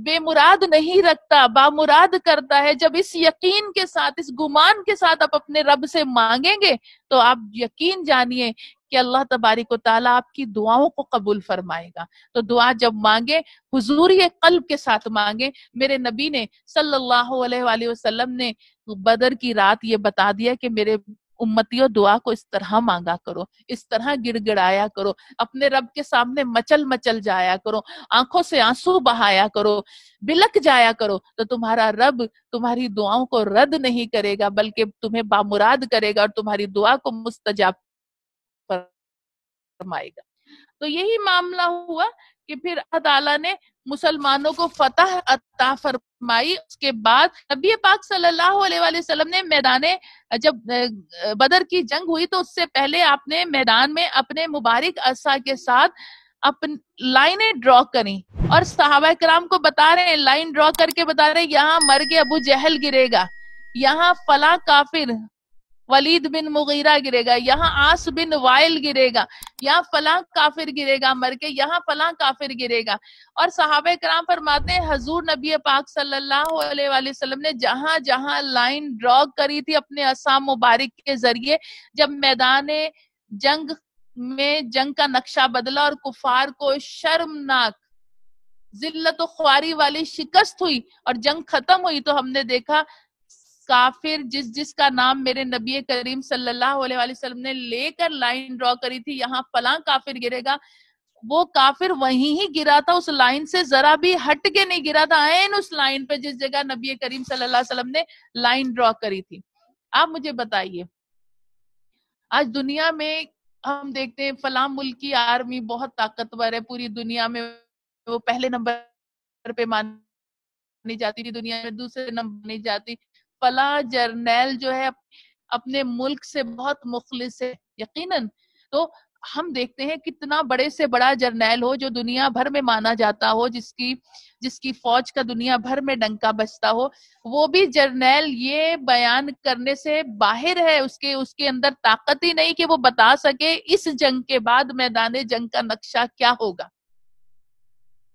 بے مراد نہیں رکھتا، بامراد کرتا ہے. جب اس یقین کے ساتھ، اس گمان کے ساتھ آپ اپنے رب سے مانگیں گے تو آپ یقین جانیے کہ اللہ تبارک و تعالیٰ آپ کی دعاؤں کو قبول فرمائے گا. تو دعا جب مانگے حضوری قلب کے ساتھ مانگے. میرے نبی نے صلی اللہ علیہ وآلہ وسلم نے بدر کی رات یہ بتا دیا کہ میرے امتیوں دعا کو اس طرح مانگا کرو، اس طرح گڑ گڑایا کرو، اپنے رب کے سامنے مچل مچل جایا کرو، آنکھوں سے آنسو بہایا کرو، بلک جایا کرو، تو تمہارا رب تمہاری دعاؤں کو رد نہیں کرے گا بلکہ تمہیں بامراد کرے گا اور تمہاری دعا کو مستجاب فرمائے گا. تو یہی معاملہ ہوا کہ پھر اللہ تعالیٰ نے مسلمانوں کو فتح عطا فرمائی. اس کے بعد نبی پاک صلی اللہ علیہ وآلہ وسلم نے میدان، جب بدر کی جنگ ہوئی تو اس سے پہلے آپ نے میدان میں اپنے مبارک عصا کے ساتھ اپنی لائنیں ڈرا کریں اور صحابہ کرام کو بتا رہے ہیں، لائن ڈرا کر کے بتا رہے ہیں یہاں مر کے ابو جہل گرے گا، یہاں فلاں کافر ولید بن مغیرہ گرے گا، یہاں عاص بن وائل گرے گا، یہاں فلاں کافر گرے گا مر کے، یہاں فلاں کافر گرے گا. اور صحابہ کرام فرماتے ہیں حضور نبی پاک صلی اللہ علیہ وآلہ وسلم نے جہاں جہاں لائن ڈرا کری تھی اپنے عصا مبارک کے ذریعے، جب میدان جنگ میں جنگ کا نقشہ بدلا اور کفار کو شرمناک ذلت و خواری والی شکست ہوئی اور جنگ ختم ہوئی، تو ہم نے دیکھا کافر جس کا نام میرے نبی کریم صلی اللہ علیہ وآلہ وسلم نے لے کر لائن ڈرا کری تھی یہاں فلاں کافر گرے گا، وہ کافر وہیں ہی گرا تھا، اس لائن سے ذرا بھی ہٹ کے نہیں گرا تھا، عین اس لائن پہ جس جگہ نبی کریم صلی اللہ علیہ وسلم نے لائن ڈرا کری تھی. آپ مجھے بتائیے آج دنیا میں ہم دیکھتے ہیں فلاں ملک کی آرمی بہت طاقتور ہے، پوری دنیا میں وہ پہلے نمبر پہ مانی جاتی تھی، دنیا میں دوسرے نمبر نہیں جاتی، فلاں جرنیل جو ہے اپنے ملک سے بہت مخلص ہے. یقیناً تو ہم دیکھتے ہیں کتنا بڑے سے بڑا جرنیل ہو جو دنیا بھر میں مانا جاتا ہو، جس کی فوج کا دنیا بھر میں ڈنکا بجتا ہو، وہ بھی جرنیل یہ بیان کرنے سے باہر ہے، اس کے اندر طاقت ہی نہیں کہ وہ بتا سکے اس جنگ کے بعد میدان جنگ کا نقشہ کیا ہوگا.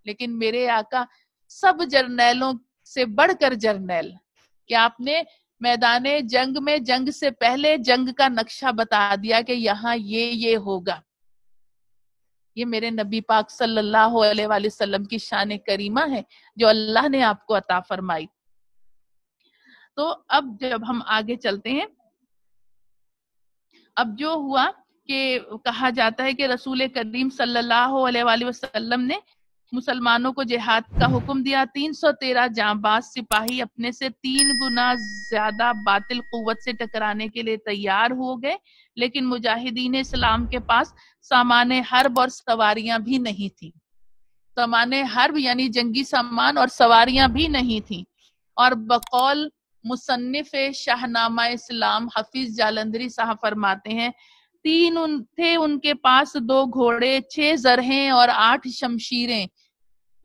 لیکن میرے آقا سب جرنیلوں سے بڑھ کر جرنیل، کہ آپ نے میدان جنگ میں جنگ سے پہلے جنگ کا نقشہ بتا دیا کہ یہاں یہ ہوگا. یہ میرے نبی پاک صلی اللہ علیہ وآلہ وسلم کی شان کریمہ ہے جو اللہ نے آپ کو عطا فرمائی. تو اب جب ہم آگے چلتے ہیں، اب جو ہوا کہ کہا جاتا ہے کہ رسول کریم صلی اللہ علیہ وآلہ وسلم نے مسلمانوں کو جہاد کا حکم دیا. 313 جانباز سپاہی اپنے سے 3 گنا زیادہ باطل قوت سے ٹکرانے کے لیے تیار ہو گئے، لیکن مجاہدین اسلام کے پاس سامان حرب اور سواریاں بھی نہیں تھی. سامان حرب یعنی جنگی سامان اور سواریاں بھی نہیں تھیں. اور بقول مصنف شاہنامہ اسلام حفیظ جالندری صاحب فرماتے ہیں 3 تھے ان کے پاس 2 گھوڑے، 6 زرہیں اور 8 شمشیریں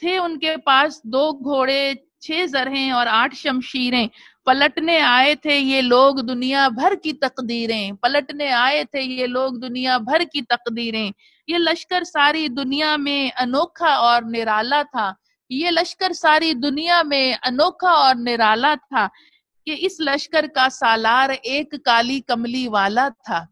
تھے ان کے پاس 2 گھوڑے، 6 زرہیں اور 8 شمشیریں. پلٹنے آئے تھے یہ لوگ دنیا بھر کی تقدیریں، پلٹنے آئے تھے یہ لوگ دنیا بھر کی تقدیریں. یہ لشکر ساری دنیا میں انوکھا اور نرالا تھا، یہ لشکر ساری دنیا میں انوکھا اور نرالا تھا، کہ اس لشکر کا سالار ایک کالی کملی والا تھا.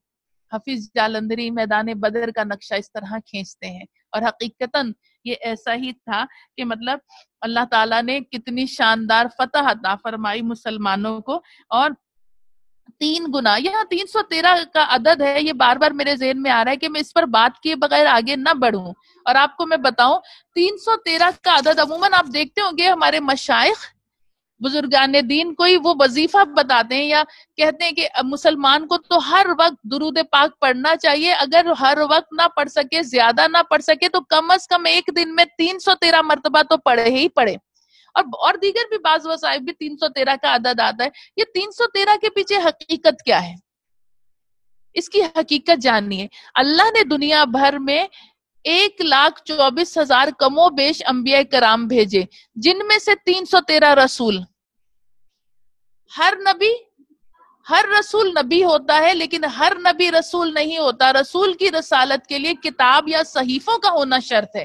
حفیظ جالندری میدان بدر کا نقشہ اس طرح کھینچتے ہیں، اور حقیقتاً یہ ایسا ہی تھا کہ مطلب اللہ تعالیٰ نے کتنی شاندار فتح عطا فرمائی مسلمانوں کو. اور 3 گنا، یہاں 313 کا عدد ہے، یہ بار بار میرے ذہن میں آ رہا ہے کہ میں اس پر بات کیے بغیر آگے نہ بڑھوں. اور آپ کو میں بتاؤں 313 کا عدد عموماً آپ دیکھتے ہوں گے ہمارے مشائخ بزرگان دین کوئی وہ وظیفہ بتاتے ہیں یا کہتے ہیں کہ مسلمان کو تو ہر وقت درود پاک پڑھنا چاہیے، اگر ہر وقت نہ پڑھ سکے، زیادہ نہ پڑھ سکے، تو کم از کم ایک دن میں 313 مرتبہ تو پڑھے ہی پڑھے. اور دیگر بھی بعض وظائف بھی 313 کا عدد آتا ہے. یہ 313 کے پیچھے حقیقت کیا ہے، اس کی حقیقت جاننی ہے. اللہ نے دنیا بھر میں 1,24,000 کم و بیش انبیاء کرام بھیجے، جن میں سے 313 رسول. ہر رسول نبی ہوتا ہے، لیکن ہر نبی رسول نہیں ہوتا. رسول کی رسالت کے لیے کتاب یا صحیفوں کا ہونا شرط ہے.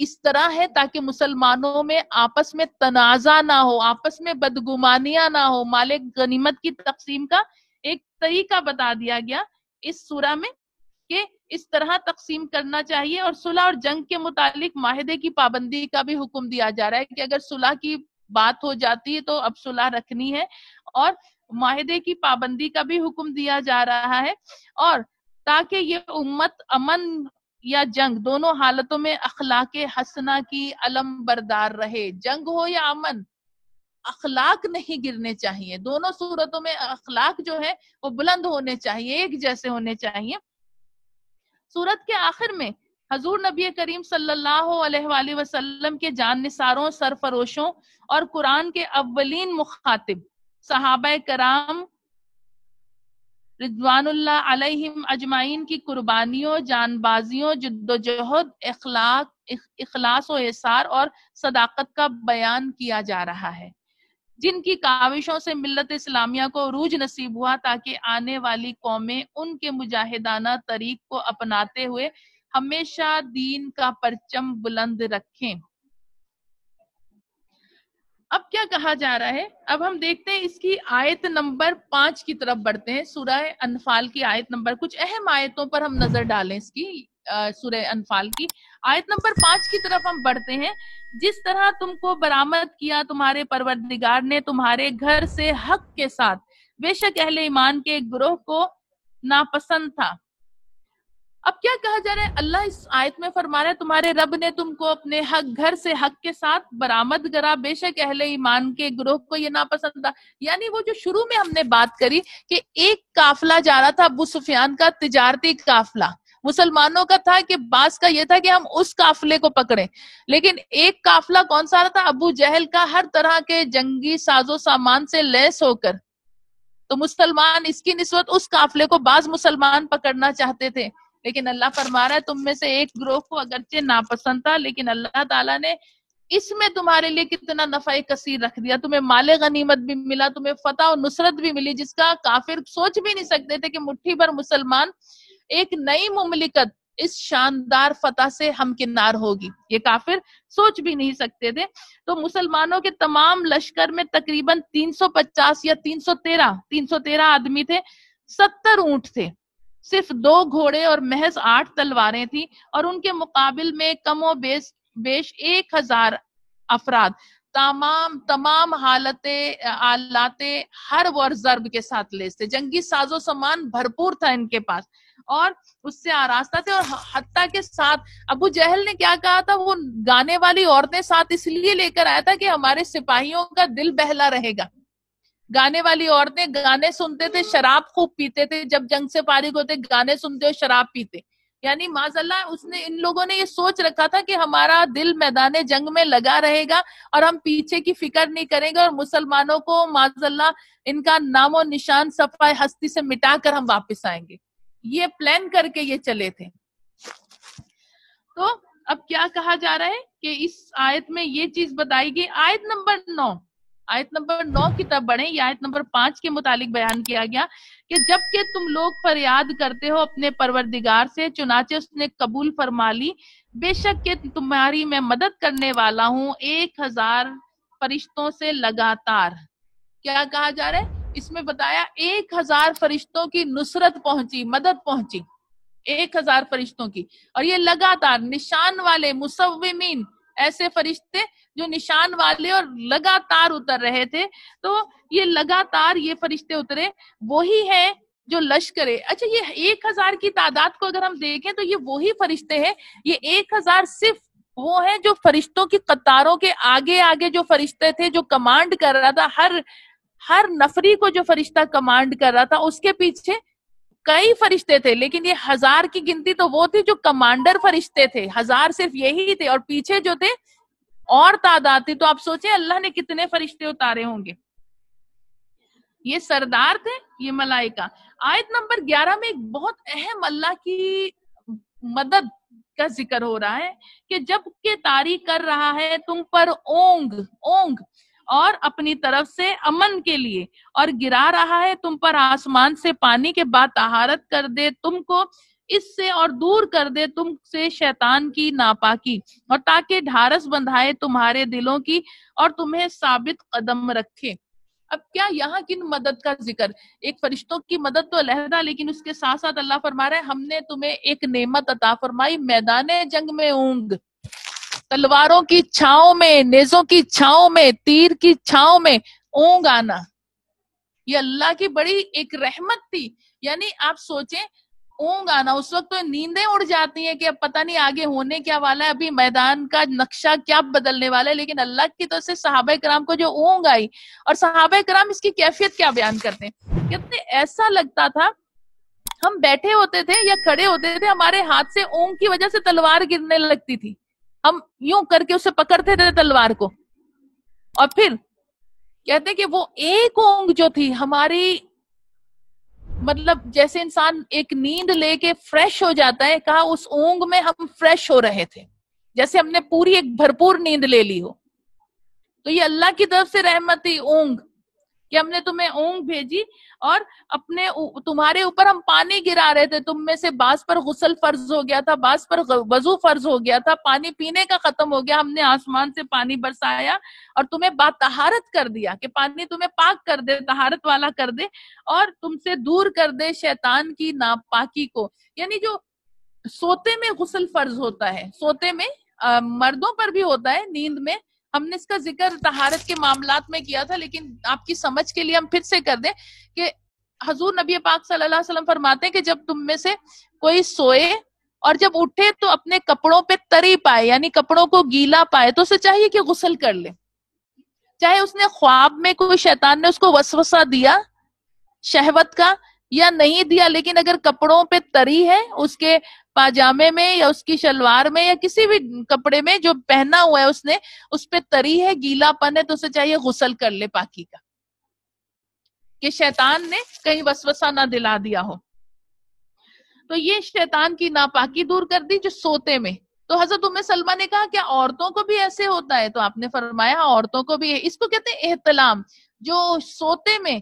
اس طرح ہے تاکہ مسلمانوں میں آپس میں تنازع نہ ہو، آپس میں بدگمانیاں نہ ہو. مال غنیمت کی تقسیم کا ایک طریقہ بتا دیا گیا اس سورہ میں کہ اس طرح تقسیم کرنا چاہیے. اور صلح اور جنگ کے متعلق معاہدے کی پابندی کا بھی حکم دیا جا رہا ہے کہ اگر صلح کی بات ہو جاتی ہے تو اب صلح رکھنی ہے، اور معاہدے کی پابندی کا بھی حکم دیا جا رہا ہے. اور تاکہ یہ امت امن یا جنگ دونوں حالتوں میں اخلاق حسنہ کی علم بردار رہے. جنگ ہو یا امن، اخلاق نہیں گرنے چاہیے. دونوں صورتوں میں اخلاق جو ہے وہ بلند ہونے چاہیے، ایک جیسے ہونے چاہیے. سورت کے آخر میں حضور نبی کریم صلی اللہ علیہ وآلہ وسلم کے جان نثاروں، سرفروشوں اور قرآن کے اولین مخاطب صحابہ کرام رضوان اللہ علیہم اجمعین کی قربانیوں، جان بازیوں، جد و جہد، اخلاص و احسار اور صداقت کا بیان کیا جا رہا ہے، جن کی کاوشوں سے ملت اسلامیہ کو عروج نصیب ہوا تاکہ آنے والی قومیں ان کے مجاہدانہ طریق کو اپناتے ہوئے ہمیشہ دین کا پرچم بلند رکھیں. اب کیا کہا جا رہا ہے؟ اب ہم دیکھتے ہیں اس کی آیت نمبر 5 کی طرف بڑھتے ہیں. سورہ انفال کی آیت نمبر، کچھ اہم آیتوں پر ہم نظر ڈالیں. اس کی سورہ انفال کی آیت نمبر 5 کی طرف ہم بڑھتے ہیں. جس طرح تم کو برآمد کیا تمہارے پروردگار نے تمہارے گھر سے حق کے ساتھ، بے شک اہل ایمان کے ایک گروہ کو ناپسند تھا. اب کیا کہا جا رہا ہے؟ اللہ اس آیت میں فرما رہا ہے تمہارے رب نے تم کو اپنے گھر سے حق کے ساتھ برآمد کرا، بے شک اہل ایمان کے گروہ کو یہ ناپسند تھا. یعنی وہ جو شروع میں ہم نے بات کری کہ ایک قافلہ جا رہا تھا ابو سفیان کا، تجارتی قافلہ مسلمانوں کا تھا، کہ بعض کا یہ تھا کہ ہم اس قافلے کو پکڑیں، لیکن ایک قافلہ کون سا رہا تھا؟ ابو جہل کا، ہر طرح کے جنگی ساز و سامان سے لیس ہو کر. تو مسلمان اس کی نسبت اس قافلے کو بعض مسلمان پکڑنا چاہتے تھے، لیکن اللہ فرما رہا ہے تم میں سے ایک گروہ کو اگرچہ ناپسند تھا، لیکن اللہ تعالیٰ نے اس میں تمہارے لیے کتنا نفع کثیر رکھ دیا. تمہیں مال غنیمت بھی ملا، تمہیں فتح و نصرت بھی ملی، جس کا کافر سوچ بھی نہیں سکتے تھے کہ مٹھی بھر مسلمان ایک نئی مملکت اس شاندار فتح سے ہمکنار ہوگی. یہ کافر سوچ بھی نہیں سکتے تھے. تو مسلمانوں کے تمام لشکر میں تقریباً 350 یا 313 آدمی تھے، 70 اونٹ تھے، صرف 2 گھوڑے اور محض 8 تلواریں تھیں، اور ان کے مقابل میں کم و بیش 1000 افراد تمام آلات حرب اور ضرب کے ساتھ لیس تھے. جنگی ساز و سامان بھرپور تھا ان کے پاس اور اس سے آراستہ تھے. اور حتیٰ کے ساتھ ابو جہل نے کیا کہا تھا، وہ گانے والی عورتیں ساتھ اس لیے لے کر آیا تھا کہ ہمارے سپاہیوں کا دل بہلا رہے گا. گانے والی عورتیں گانے سنتے تھے، شراب خوب پیتے تھے، جب جنگ سے فارغ ہوتے گانے سنتے اور شراب پیتے. یعنی معاذ اللہ ان لوگوں نے یہ سوچ رکھا تھا کہ ہمارا دل میدان جنگ میں لگا رہے گا اور ہم پیچھے کی فکر نہیں کریں گے، اور مسلمانوں کو معاذ اللہ ان کا نام و نشان صفحہ ہستی سے مٹا کر ہم واپس آئیں گے. یہ پلان کر کے یہ چلے تھے. تو اب کیا کہا جا رہا ہے کہ اس آیت میں یہ چیز بتائی گئی. آیت نمبر 9 کی طرف بڑھیں. یہ آیت نمبر 5 کے متعلق بیان کیا گیا کہ جب کہ تم لوگ فریاد کرتے ہو اپنے پروردگار سے، چنانچہ اس نے قبول فرما لی، بے شک کہ تمہاری میں مدد کرنے والا ہوں 1000 فرشتوں سے لگاتار. کیا کہا جا رہا ہے؟ اس میں بتایا 1000 فرشتوں کی نصرت پہنچی، مدد پہنچی 1000 فرشتوں کی. اور یہ لگاتار نشان والے مصومین، ایسے فرشتے جو نشان والے اور لگاتار اتر رہے تھے. تو یہ لگاتار یہ فرشتے اترے، وہی ہے جو لشکر. اچھا، یہ 1000 کی تعداد کو اگر ہم دیکھیں تو یہ وہی فرشتے ہیں. یہ 1000 صرف وہ ہیں جو فرشتوں کی قطاروں کے آگے آگے جو فرشتے تھے، جو کمانڈ کر رہا تھا، ہر نفری کو جو فرشتہ کمانڈ کر رہا تھا اس کے پیچھے کئی فرشتے تھے. لیکن یہ 1000 کی گنتی تو وہ تھی جو کمانڈر فرشتے تھے، 1000 صرف یہی تھے، اور پیچھے جو تھے اور تعداد تھی. تو آپ سوچیں اللہ نے کتنے فرشتے اتارے ہوں گے. یہ سردار تھے، یہ ملائکہ. آیت نمبر 11 میں ایک بہت اہم اللہ کی مدد کا ذکر ہو رہا ہے کہ جب کہ طاری کر رہا ہے تم پر اونگ اور اپنی طرف سے امن کے لیے، اور گرا رہا ہے تم پر آسمان سے پانی کے بعد طہارت کر دے تم کو اس سے اور دور کر دے تم سے شیطان کی ناپاکی، اور تاکہ ڈھارس بندھائے تمہارے دلوں کی اور تمہیں ثابت قدم رکھے۔ اب کیا یہاں کن مدد کا ذکر؟ ایک فرشتوں کی مدد تو علیحدہ، لیکن اس کے ساتھ ساتھ اللہ فرما رہا ہے ہم نے تمہیں ایک نعمت عطا فرمائی، میدان جنگ میں اونگ، تلواروں کی چھاؤں میں، نیزوں کی چھاؤں میں، تیر کی چھاؤں میں اونگ آنا۔ یہ اللہ کی بڑی ایک رحمت تھی۔ یعنی آپ سوچیں اونگ آنا، اس وقت تو نیندیں اڑ جاتی ہیں کہ اب پتہ نہیں آگے ہونے کیا والا ہے، ابھی میدان کا نقشہ کیا بدلنے والا ہے، لیکن اللہ کی طرف سے صحابہ کرام کو جو اونگ آئی، اور صحابہ کرام اس کی کیفیت کیا بیان کرتے ہیں، کتنے ایسا لگتا تھا ہم بیٹھے ہوتے تھے یا کھڑے ہوتے تھے، ہمارے ہاتھ سے اونگ کی وجہ سے تلوار گرنے لگتی تھی، ہم یوں کر کے اسے پکڑتے تھے تلوار کو، اور پھر کہتے ہیں کہ وہ ایک اونگ جو تھی ہماری، مطلب جیسے انسان ایک نیند لے کے فریش ہو جاتا ہے، کہا اس اونگ میں ہم فریش ہو رہے تھے، جیسے ہم نے پوری ایک بھرپور نیند لے لی ہو۔ تو یہ اللہ کی طرف سے رحمت تھی اونگ، کہ ہم نے تمہیں اونگ بھیجی، اور اپنے تمہارے اوپر ہم پانی گرا رہے تھے، تم میں سے بعض پر غسل فرض ہو گیا تھا، بعض پر وضو فرض ہو گیا تھا، پانی پینے کا ختم ہو گیا، ہم نے آسمان سے پانی برسایا اور تمہیں طہارت کر دیا، کہ پانی تمہیں پاک کر دے، طہارت والا کر دے، اور تم سے دور کر دے شیطان کی ناپاکی کو۔ یعنی جو سوتے میں غسل فرض ہوتا ہے، سوتے میں مردوں پر بھی ہوتا ہے نیند میں، ہم نے اس کا ذکر طہارت کے معاملات میں کیا تھا، لیکن آپ کی سمجھ کے لیے ہم پھر سے کر دیں کہ حضور نبی پاک صلی اللہ علیہ وسلم فرماتے ہیں کہ جب تم میں سے کوئی سوئے اور جب اٹھے تو اپنے کپڑوں پہ تری پائے، یعنی کپڑوں کو گیلا پائے، تو اسے چاہیے کہ غسل کر لے، چاہے اس نے خواب میں کوئی شیطان نے اس کو وسوسہ دیا شہوت کا یا نہیں دیا، لیکن اگر کپڑوں پہ تری ہے، اس کے پاجامے میں یا اس کی شلوار میں یا کسی بھی کپڑے میں جو پہنا ہوا ہے اس نے، اس پہ تری ہے، گیلا پن ہے، تو اسے چاہیے غسل کر لے پاکی کا، کہ شیطان نے کہیں وسوسہ نہ دلا دیا ہو۔ تو یہ شیطان کی ناپاکی دور کر دی جو سوتے میں۔ تو حضرت ام سلمہ نے کہا کیا عورتوں کو بھی ایسے ہوتا ہے؟ تو آپ نے فرمایا عورتوں کو بھی ہے، اس کو کہتے ہیں احتلام، جو سوتے میں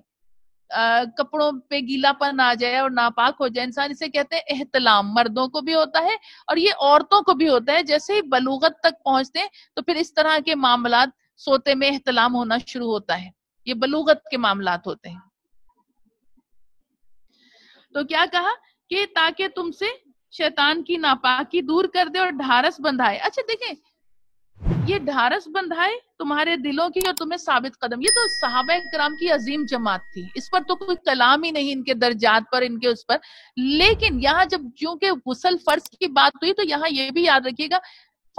کپڑوں پہ گیلا پن آ جائے اور ناپاک ہو جائے انسان، اسے کہتے ہیں احتلام، مردوں کو بھی ہوتا ہے اور یہ عورتوں کو بھی ہوتا ہے، جیسے ہی بلوغت تک پہنچتے ہیں تو پھر اس طرح کے معاملات سوتے میں احتلام ہونا شروع ہوتا ہے، یہ بلوغت کے معاملات ہوتے ہیں۔ تو کیا کہا کہ تاکہ تم سے شیطان کی ناپاکی دور کر دے اور ڈھارس بندھائے۔ اچھا دیکھیں، یہ ڈھارس بندھائے تمہارے دلوں کی اور تمہیں ثابت قدم، یہ تو صحابہ کرام کی عظیم جماعت تھی، اس پر تو کوئی کلام ہی نہیں، ان کے درجات پر، ان کے اس پر۔ لیکن یہاں جب چونکہ غسل فرض کی بات ہوئی تو یہاں یہ بھی یاد رکھیے گا،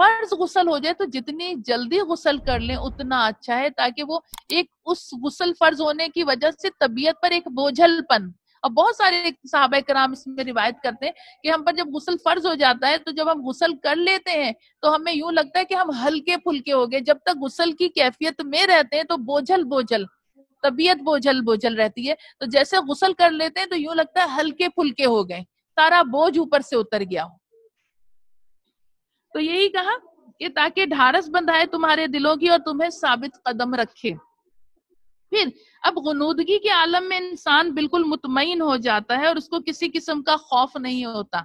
فرض غسل ہو جائے تو جتنی جلدی غسل کر لیں اتنا اچھا ہے، تاکہ وہ ایک اس غسل فرض ہونے کی وجہ سے طبیعت پر ایک بوجھل پن، اور بہت سارے صحابہ کرام اس میں روایت کرتے ہیں کہ ہم پر جب غسل فرض ہو جاتا ہے تو جب ہم غسل کر لیتے ہیں تو ہمیں یوں لگتا ہے کہ ہم ہلکے پھلکے ہو گئے، جب تک غسل کی کیفیت میں رہتے ہیں تو بوجھل طبیعت بوجھل رہتی ہے، تو جیسے غسل کر لیتے ہیں تو یوں لگتا ہے ہلکے پھلکے ہو گئے، سارا بوجھ اوپر سے اتر گیا ہو۔ تو یہی کہا کہ تاکہ ڈھارس بندھائے تمہارے دلوں کی اور تمہیں ثابت قدم رکھے۔ پھر اب غنودگی کے عالم میں انسان بالکل مطمئن ہو جاتا ہے اور اس کو کسی قسم کا خوف نہیں ہوتا۔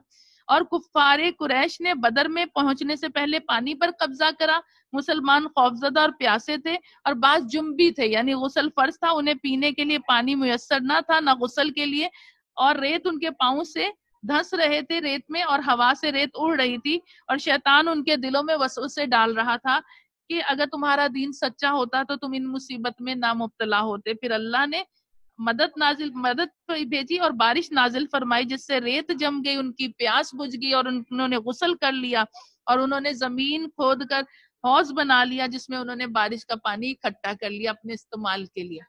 اور کفار قریش نے بدر میں پہنچنے سے پہلے پانی پر قبضہ کرا، مسلمان خوفزدہ اور پیاسے تھے، اور بعض جنبی تھے، یعنی غسل فرض تھا، انہیں پینے کے لیے پانی میسر نہ تھا نہ غسل کے لیے، اور ریت ان کے پاؤں سے دھس رہے تھے ریت میں، اور ہوا سے ریت اڑ رہی تھی، اور شیطان ان کے دلوں میں وسوسے ڈال رہا تھا کہ اگر تمہارا دین سچا ہوتا تو تم ان مصیبت میں نہ مبتلا ہوتے۔ پھر اللہ نے مدد بھیجی اور بارش نازل فرمائی، جس سے ریت جم گئی، ان کی پیاس بجھ گئی، اور انہوں نے غسل کر لیا، اور انہوں نے زمین کھود کر حوض بنا لیا جس میں انہوں نے بارش کا پانی اکٹھا کر لیا اپنے استعمال کے لیے۔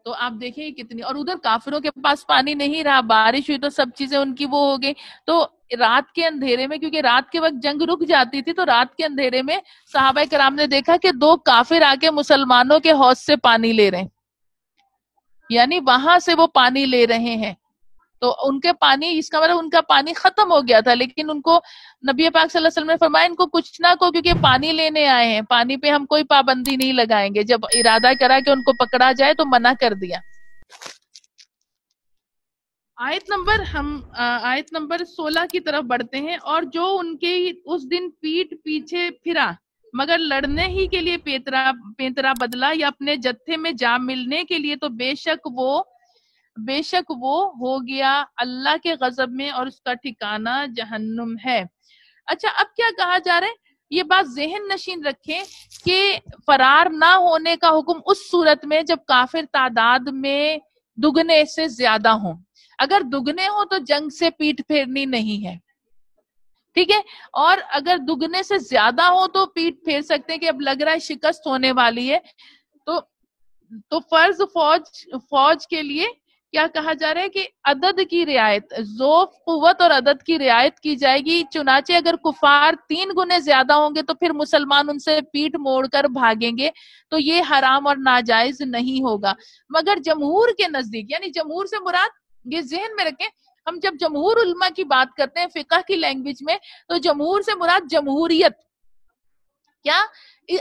تو آپ دیکھیں کتنی، اور ادھر کافروں کے پاس پانی نہیں رہا، بارش ہوئی تو سب چیزیں ان کی وہ ہو گئی۔ تو رات کے اندھیرے میں، کیونکہ رات کے وقت جنگ رک جاتی تھی، تو رات کے اندھیرے میں صحابہ کرام نے دیکھا کہ دو کافر آ کے مسلمانوں کے حوض سے پانی لے رہے ہیں، یعنی وہاں سے وہ پانی لے رہے ہیں۔ تو ان کے پانی، اس کا مطلب ان کا پانی ختم ہو گیا تھا، لیکن ان کو نبی پاک صلی اللہ علیہ وسلم نے فرمایا ان کو کچھ نہ کو، کیونکہ پانی لینے آئے ہیں، پانی پہ ہم کوئی پابندی نہیں لگائیں گے۔ جب ارادہ کرا کہ ان کو پکڑا جائے تو منع کر دیا۔ آیت نمبر 16 کی طرف بڑھتے ہیں. اور جو ان کے اس دن پیٹ پیچھے پھرا مگر لڑنے ہی کے لیے پیترا بدلا یا اپنے جتھے میں جا ملنے کے لیے، تو بے شک وہ ہو گیا اللہ کے غضب میں اور اس کا ٹھکانہ جہنم ہے. اچھا، اب کیا کہا جا رہا ہے؟ یہ بات ذہن نشین رکھیں کہ فرار نہ ہونے کا حکم اس صورت میں جب کافر تعداد میں دگنے سے زیادہ ہوں. اگر دگنے ہو تو جنگ سے پیٹ پھیرنی نہیں ہے، ٹھیک ہے. اور اگر دگنے سے زیادہ ہو تو پیٹ پھیر سکتے ہیں کہ اب لگ رہا ہے شکست ہونے والی ہے. تو فرض فوج کے لیے کیا کہا جا رہا ہے کہ عدد کی رعایت، ذوف قوت اور عدد کی رعایت کی جائے گی. چنانچہ اگر کفار 3 گنے زیادہ ہوں گے تو پھر مسلمان ان سے پیٹ موڑ کر بھاگیں گے، تو یہ حرام اور ناجائز نہیں ہوگا. مگر جمہور کے نزدیک، یعنی جمہور سے مراد، یہ ذہن میں رکھیں، ہم جب جمہور علماء کی بات کرتے ہیں فقہ کی لینگویج میں، تو جمہور سے مراد جمہوریت. کیا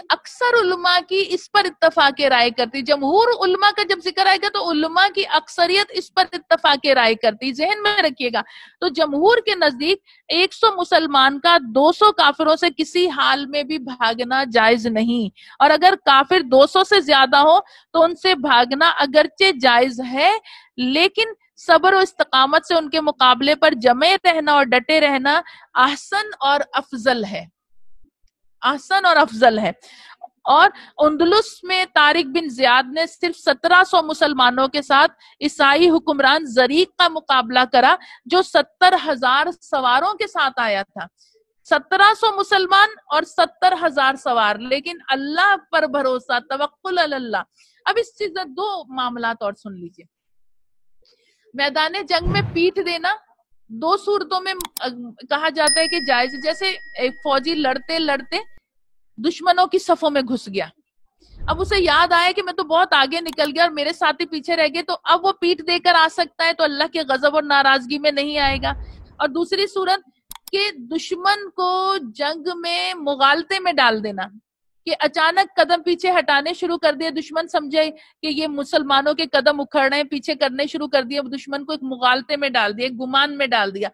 اکثر علماء کی اس پر اتفاق رائے کرتی. جمہور علماء کا جب ذکر آئے گا تو علماء کی اکثریت اس پر اتفاق رائے کرتی، ذہن میں رکھیے گا. تو جمہور کے نزدیک 100 مسلمان کا 200 کافروں سے کسی حال میں بھی بھاگنا جائز نہیں، اور اگر کافر 200 سے زیادہ ہو تو ان سے بھاگنا اگرچہ جائز ہے، لیکن صبر و استقامت سے ان کے مقابلے پر جمع رہنا اور ڈٹے رہنا احسن اور افضل ہے. اور اندلس میں طارق بن زیاد نے صرف 1700 مسلمانوں کے ساتھ عیسائی حکمران زریق کا مقابلہ کرا جو 70,000 سواروں کے ساتھ آیا تھا. 1700 مسلمان اور 70,000 سوار، لیکن اللہ پر بھروسہ، توکل علی اللہ. اب اس چیز میں 2 معاملات اور سن لیجئے. میدان جنگ میں پیٹ دینا 2 صورتوں میں کہا جاتا ہے کہ جائز. جیسے ایک فوجی لڑتے لڑتے دشمنوں کی صفوں میں گھس گیا، اب اسے یاد آیا کہ میں تو بہت آگے نکل گیا اور میرے ساتھی پیچھے رہ گئے، تو اب وہ پیٹ دے کر آ سکتا ہے، تو اللہ کے غضب اور ناراضگی میں نہیں آئے گا. اور دوسری صورت کہ دشمن کو جنگ میں مغالطے میں ڈال دینا، کہ اچانک قدم پیچھے ہٹانے شروع کر دیا، دشمن سمجھے کہ یہ مسلمانوں کے قدم اکھڑ رہے ہیں، پیچھے کرنے شروع کر دیا، دشمن کو ایک مغالطے میں ڈال دیا، ایک گمان میں ڈال دیا.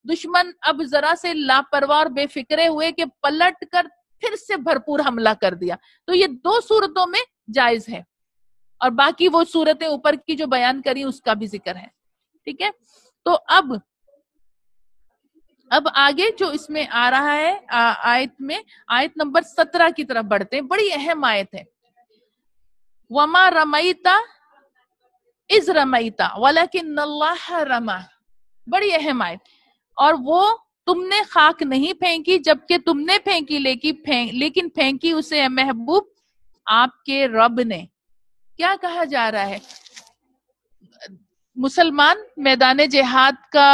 دشمن اب ذرا سے لاپرواہ اور بے فکرے ہوئے کہ پلٹ کر پھر سے بھرپور حملہ کر دیا. تو یہ 2 صورتوں میں جائز ہے، اور باقی وہ صورتیں اوپر کی جو بیان کری اس کا بھی ذکر ہے. ٹھیک ہے. تو اب آگے جو اس میں آ رہا ہے آیت نمبر 17 کی طرف بڑھتے ہیں. بڑی اہم آیت ہے. وما رمیتا اذ رمیتا ولکن اللہ رما. بڑی اہم آیت. اور وہ تم نے خاک نہیں پھینکی جبکہ تم نے پھینکی، لیکن پھینکی اسے اے محبوب آپ کے رب نے. کیا کہا جا رہا ہے؟ مسلمان میدان جہاد کا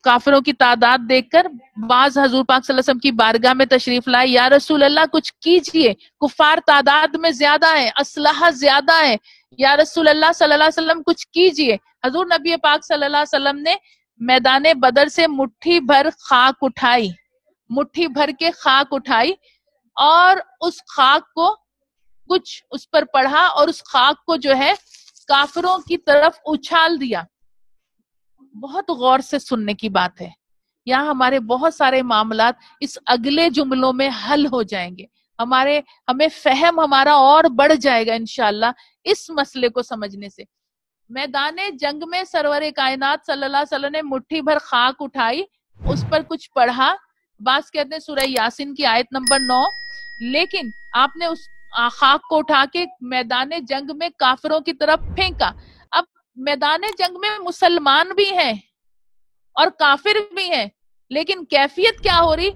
کافروں کی تعداد دیکھ کر بعض حضور پاک صلی اللہ علیہ وسلم کی بارگاہ میں تشریف لائے. یا رسول اللہ کچھ کیجئے، کفار تعداد میں زیادہ ہے، اسلحہ زیادہ ہے، یا رسول اللہ صلی اللہ علیہ وسلم کچھ کیجئے. حضور نبی پاک صلی اللہ علیہ وسلم نے میدان بدر سے مٹھی بھر کے خاک اٹھائی اور اس خاک کو کچھ اس پر پڑھا اور اس خاک کو جو ہے کافروں کی طرف اچھال دیا. بہت غور سے سننے کی بات ہے. یہاں ہمارے بہت سارے معاملات اس اگلے جملوں میں حل ہو جائیں گے. ہمیں فہم ہمارا اور بڑھ جائے گا انشاءاللہ اس مسئلے کو سمجھنے سے. میدان جنگ میں سرور کائنات صلی اللہ علیہ وسلم نے مٹھی بھر خاک اٹھائی، اس پر کچھ پڑھا. بعض کہتے ہیں سورہ یاسین کی آیت نمبر 9. لیکن آپ نے اس خاک کو اٹھا کے میدان جنگ میں کافروں کی طرف پھینکا. اب میدان جنگ میں مسلمان بھی ہیں اور کافر بھی ہیں، لیکن کیفیت کیا ہو رہی؟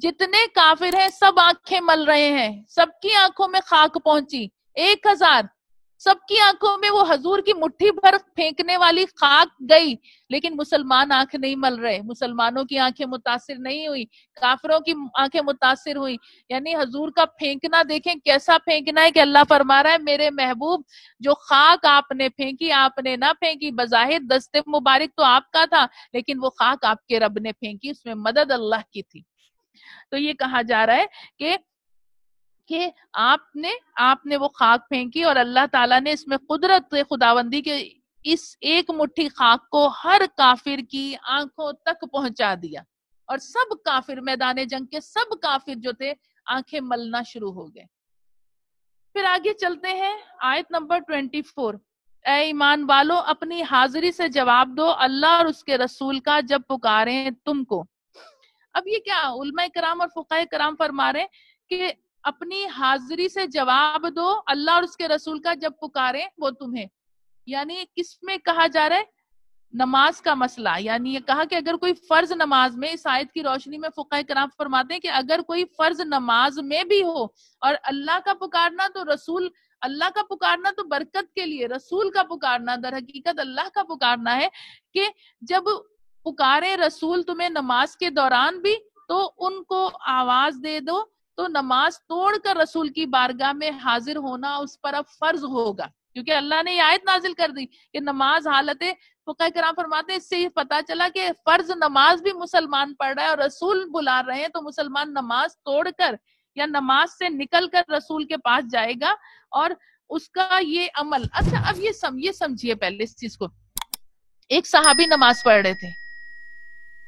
جتنے کافر ہیں سب آنکھیں مل رہے ہیں، سب کی آنکھوں میں خاک پہنچی. 1000 سب کی آنکھوں میں وہ حضور کی مٹھی بھر پھینکنے والی خاک گئی، لیکن مسلمان آنکھ نہیں مل رہے. مسلمانوں کی آنکھیں متاثر نہیں ہوئی، کافروں کی آنکھیں متاثر ہوئی. یعنی حضور کا پھینکنا دیکھیں کیسا پھینکنا ہے کہ اللہ فرما رہا ہے میرے محبوب جو خاک آپ نے پھینکی، آپ نے نہ پھینکی. بظاہر دست مبارک تو آپ کا تھا، لیکن وہ خاک آپ کے رب نے پھینکی، اس میں مدد اللہ کی تھی. تو یہ کہا جا رہا ہے کہ آپ نے وہ خاک پھینکی اور اللہ تعالیٰ نے اس میں قدرت خداوندی کے اس ایک مٹھی خاک کو ہر کافر کی آنکھوں تک پہنچا دیا، اور سب کافر، میدان جنگ کے سب کافر جو تھے آنکھیں ملنا شروع ہو گئے۔ پھر آگے چلتے ہیں آیت نمبر 24۔ اے ایمان والو اپنی حاضری سے جواب دو اللہ اور اس کے رسول کا جب پکاریں تم کو۔ اب یہ کیا علماء کرام اور فقہاء کرام فرما رہے ہیں کہ اپنی حاضری سے جواب دو اللہ اور اس کے رسول کا جب پکاریں وہ تمہیں، یعنی کس میں کہا جا رہا ہے؟ نماز کا مسئلہ، یعنی یہ کہا کہ اگر کوئی فرض نماز میں، اس آیت کی روشنی میں فقہاء کرام فرماتے ہیں کہ اگر کوئی فرض نماز میں بھی ہو اور اللہ کا پکارنا تو رسول، اللہ کا پکارنا تو برکت کے لیے، رسول کا پکارنا در حقیقت اللہ کا پکارنا ہے، کہ جب پکارے رسول تمہیں نماز کے دوران بھی تو ان کو آواز دے دو، تو نماز توڑ کر رسول کی بارگاہ میں حاضر ہونا اس پر اب فرض ہوگا، کیونکہ اللہ نے یہ آیت نازل کر دی کہ نماز حالت، فقہ کرام فرماتے ہیں اس سے یہ پتا چلا کہ فرض نماز بھی مسلمان پڑھ رہا ہے اور رسول بلا رہے ہیں، تو مسلمان نماز توڑ کر یا نماز سے نکل کر رسول کے پاس جائے گا اور اس کا یہ عمل۔ اچھا اب یہ سمجھیے پہلے اس چیز کو، ایک صحابی نماز پڑھ رہے تھے،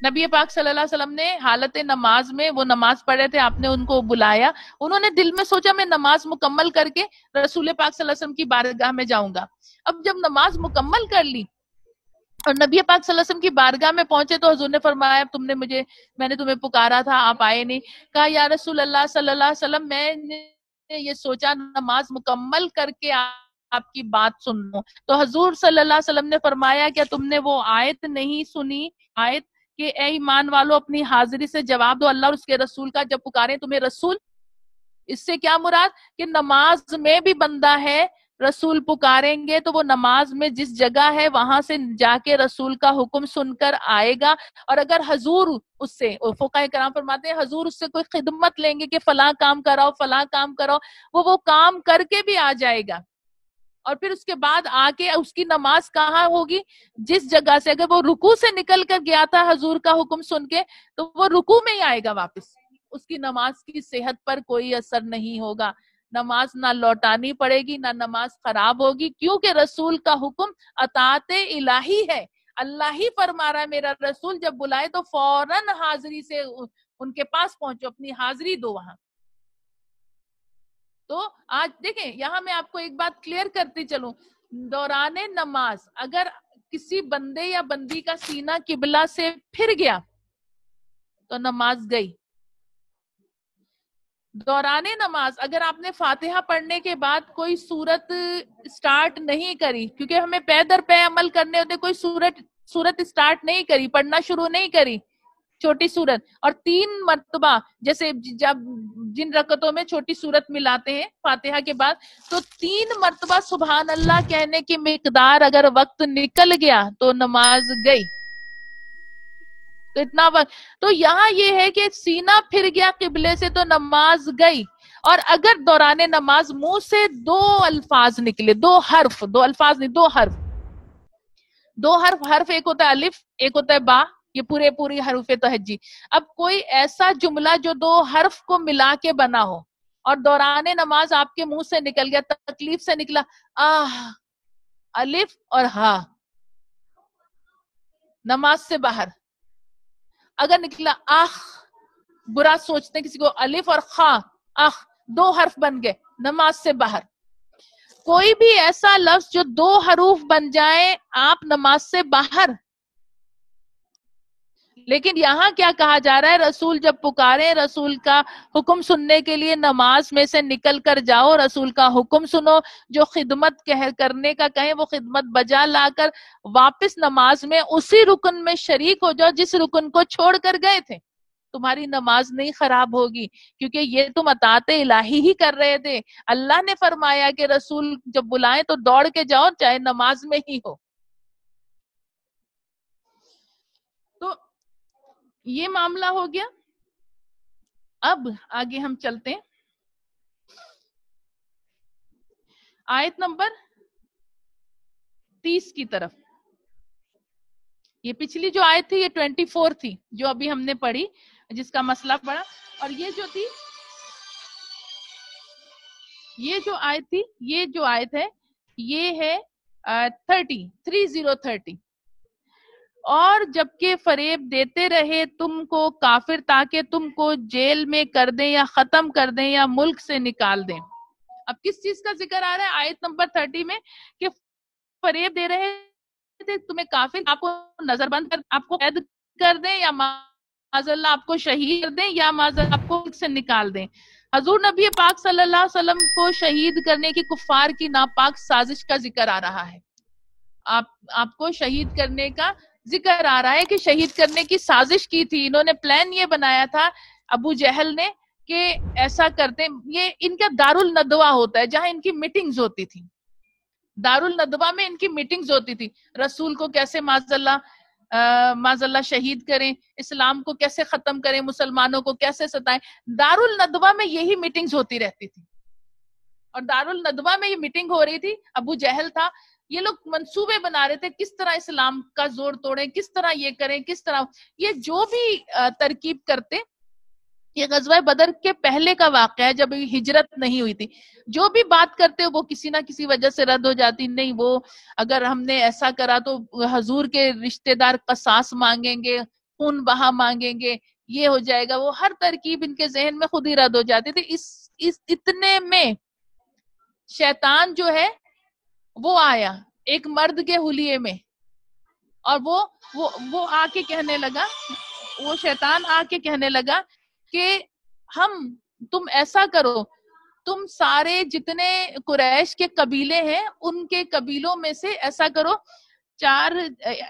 نبی پاک صلی اللہ علیہ وسلم نے حالت نماز میں، وہ نماز پڑھ رہے تھے، آپ نے ان کو بلایا، انہوں نے دل میں سوچا میں نماز مکمل کر کے رسول پاک صلی اللہ علیہ وسلم کی بارگاہ میں جاؤں گا۔ اب جب نماز مکمل کر لی اور نبی پاک صلی اللہ علیہ وسلم کی بارگاہ میں پہنچے تو حضور نے فرمایا میں نے تمہیں پکارا تھا، آپ آئے نہیں۔ کہا یا رسول اللہ صلی اللہ علیہ وسلم میں نے یہ سوچا نماز مکمل کر کے آپ کی بات سن لوں، تو حضور صلی اللہ علیہ وسلم نے فرمایا کیا تم نے وہ آیت نہیں سنی، آیت کہ اے ایمان والو اپنی حاضری سے جواب دو اللہ اور اس کے رسول کا جب پکاریں تمہیں رسول۔ اس سے کیا مراد کہ نماز میں بھی بندہ ہے، رسول پکاریں گے تو وہ نماز میں جس جگہ ہے وہاں سے جا کے رسول کا حکم سن کر آئے گا، اور اگر حضور اس سے، فقہاء کرام فرماتے ہیں حضور اس سے کوئی خدمت لیں گے کہ فلاں کام کراؤ فلاں کام کراؤ، وہ کام کر کے بھی آ جائے گا، اور پھر اس کے بعد آ کے اس کی نماز کہاں ہوگی؟ جس جگہ سے، اگر وہ رکوع سے نکل کر گیا تھا حضور کا حکم سن کے تو وہ رکوع میں ہی آئے گا واپس، اس کی نماز کی صحت پر کوئی اثر نہیں ہوگا، نماز نہ لوٹانی پڑے گی نہ نماز خراب ہوگی، کیونکہ رسول کا حکم اطاعت الہی ہے، اللہ ہی فرما رہا ہے میرا رسول جب بلائے تو فوراً حاضری سے ان کے پاس پہنچو، اپنی حاضری دو وہاں۔ تو آج دیکھیں یہاں میں آپ کو ایک بات کلیئر کرتی چلوں، دوران نماز اگر کسی بندے یا بندی کا سینہ قبلہ سے پھر گیا تو نماز گئی۔ دوران نماز اگر آپ نے فاتحہ پڑھنے کے بعد کوئی سورت سٹارٹ نہیں کری، کیونکہ ہمیں پے در پے عمل کرنے ہوتے، کوئی سورت سٹارٹ نہیں کری، پڑھنا شروع نہیں کری چھوٹی سورت، اور 3 مرتبہ جیسے جب جن رکعتوں میں چھوٹی سورت ملاتے ہیں فاتحہ کے بعد، تو 3 مرتبہ سبحان اللہ کہنے کی مقدار اگر وقت نکل گیا تو نماز گئی۔ تو اتنا وقت، تو یہاں یہ ہے کہ سینہ پھر گیا قبلے سے تو نماز گئی، اور اگر دوران نماز منہ سے 2 الفاظ نکلے، 2 حرف، 2 الفاظ نہیں 2 حرف، 2 حرف ایک ہوتا ہے الف ایک ہوتا ہے با، یہ پوری حروف تہجی۔ اب کوئی ایسا جملہ جو 2 حرف کو ملا کے بنا ہو اور دوران نماز آپ کے منہ سے نکل گیا، تکلیف سے نکلا آہ، الف اور ہا، نماز سے باہر۔ اگر نکلا آخ، برا سوچتے کسی کو، الف اور خا، آخ 2 حرف بن گئے، نماز سے باہر۔ کوئی بھی ایسا لفظ جو 2 حروف بن جائے آپ نماز سے باہر۔ لیکن یہاں کیا کہا جا رہا ہے؟ رسول جب پکارے، رسول کا حکم سننے کے لیے نماز میں سے نکل کر جاؤ، رسول کا حکم سنو، جو خدمت کرنے کا کہیں وہ خدمت بجا لا کر واپس نماز میں اسی رکن میں شریک ہو جاؤ جس رکن کو چھوڑ کر گئے تھے، تمہاری نماز نہیں خراب ہوگی، کیونکہ یہ تم اطاعت الہی ہی کر رہے تھے۔ اللہ نے فرمایا کہ رسول جب بلائیں تو دوڑ کے جاؤ چاہے نماز میں ہی ہو۔ تو یہ معاملہ ہو گیا۔ اب آگے ہم چلتے ہیں آیت نمبر 30 کی طرف۔ یہ پچھلی جو آیت تھی یہ 24 تھی جو ابھی ہم نے پڑھی، جس کا مسئلہ پڑھا، اور یہ جو تھی، یہ جو آیت تھی، یہ جو آیت ہے یہ ہے 30:30 اور جبکہ فریب دیتے رہے تم کو کافر تاکہ تم کو جیل میں کر دیں یا ختم کر دیں یا ملک سے نکال دیں. اب کس چیز کا ذکر آ رہا ہے آیت نمبر 30 میں کہ فریب دے رہے تھے تمہیں کافر, آپ کو نظر بند کر, آپ کو قید کر دیں یا معاذ اللہ آپ کو شہید کر دیں یا معاذ اللہ آپ کو ملک سے نکال دیں. حضور نبی پاک صلی اللہ علیہ وسلم کو شہید کرنے کی کفار کی ناپاک سازش کا ذکر آ رہا ہے. آپ کو شہید کرنے کا ذکر آ رہا ہے کہ شہید کرنے کی سازش کی تھی. انہوں نے پلان یہ بنایا تھا ابو جہل نے کہ ایسا کرتے, یہ ان کا دارالندوہ ہوتا ہے جہاں ان کی میٹنگز ہوتی تھی. دارالندوہ میں ان کی میٹنگز ہوتی تھی, رسول کو کیسے معاذ اللہ شہید کریں, اسلام کو کیسے ختم کریں, مسلمانوں کو کیسے ستائیں. دارالندوہ میں یہی میٹنگز ہوتی رہتی تھی اور دارالندوہ میں یہ میٹنگ ہو رہی تھی. ابو جہل تھا, یہ لوگ منصوبے بنا رہے تھے کس طرح اسلام کا زور توڑیں, کس طرح یہ کریں, کس طرح یہ جو بھی ترکیب کرتے. یہ غزوہ بدر کے پہلے کا واقعہ ہے جب ہجرت نہیں ہوئی تھی. جو بھی بات کرتے وہ کسی نہ کسی وجہ سے رد ہو جاتی. نہیں وہ اگر ہم نے ایسا کرا تو حضور کے رشتہ دار قصاص مانگیں گے, خون بہا مانگیں گے, یہ ہو جائے گا. وہ ہر ترکیب ان کے ذہن میں خود ہی رد ہو جاتی تھی. اس اتنے میں شیطان جو ہے وہ آیا ایک مرد کے حلیے میں, اور وہ آ کے کہنے لگا, وہ شیطان آ کے کہنے لگا کہ تم ایسا کرو, تم سارے جتنے قریش کے قبیلے ہیں ان کے قبیلوں میں سے ایسا کرو,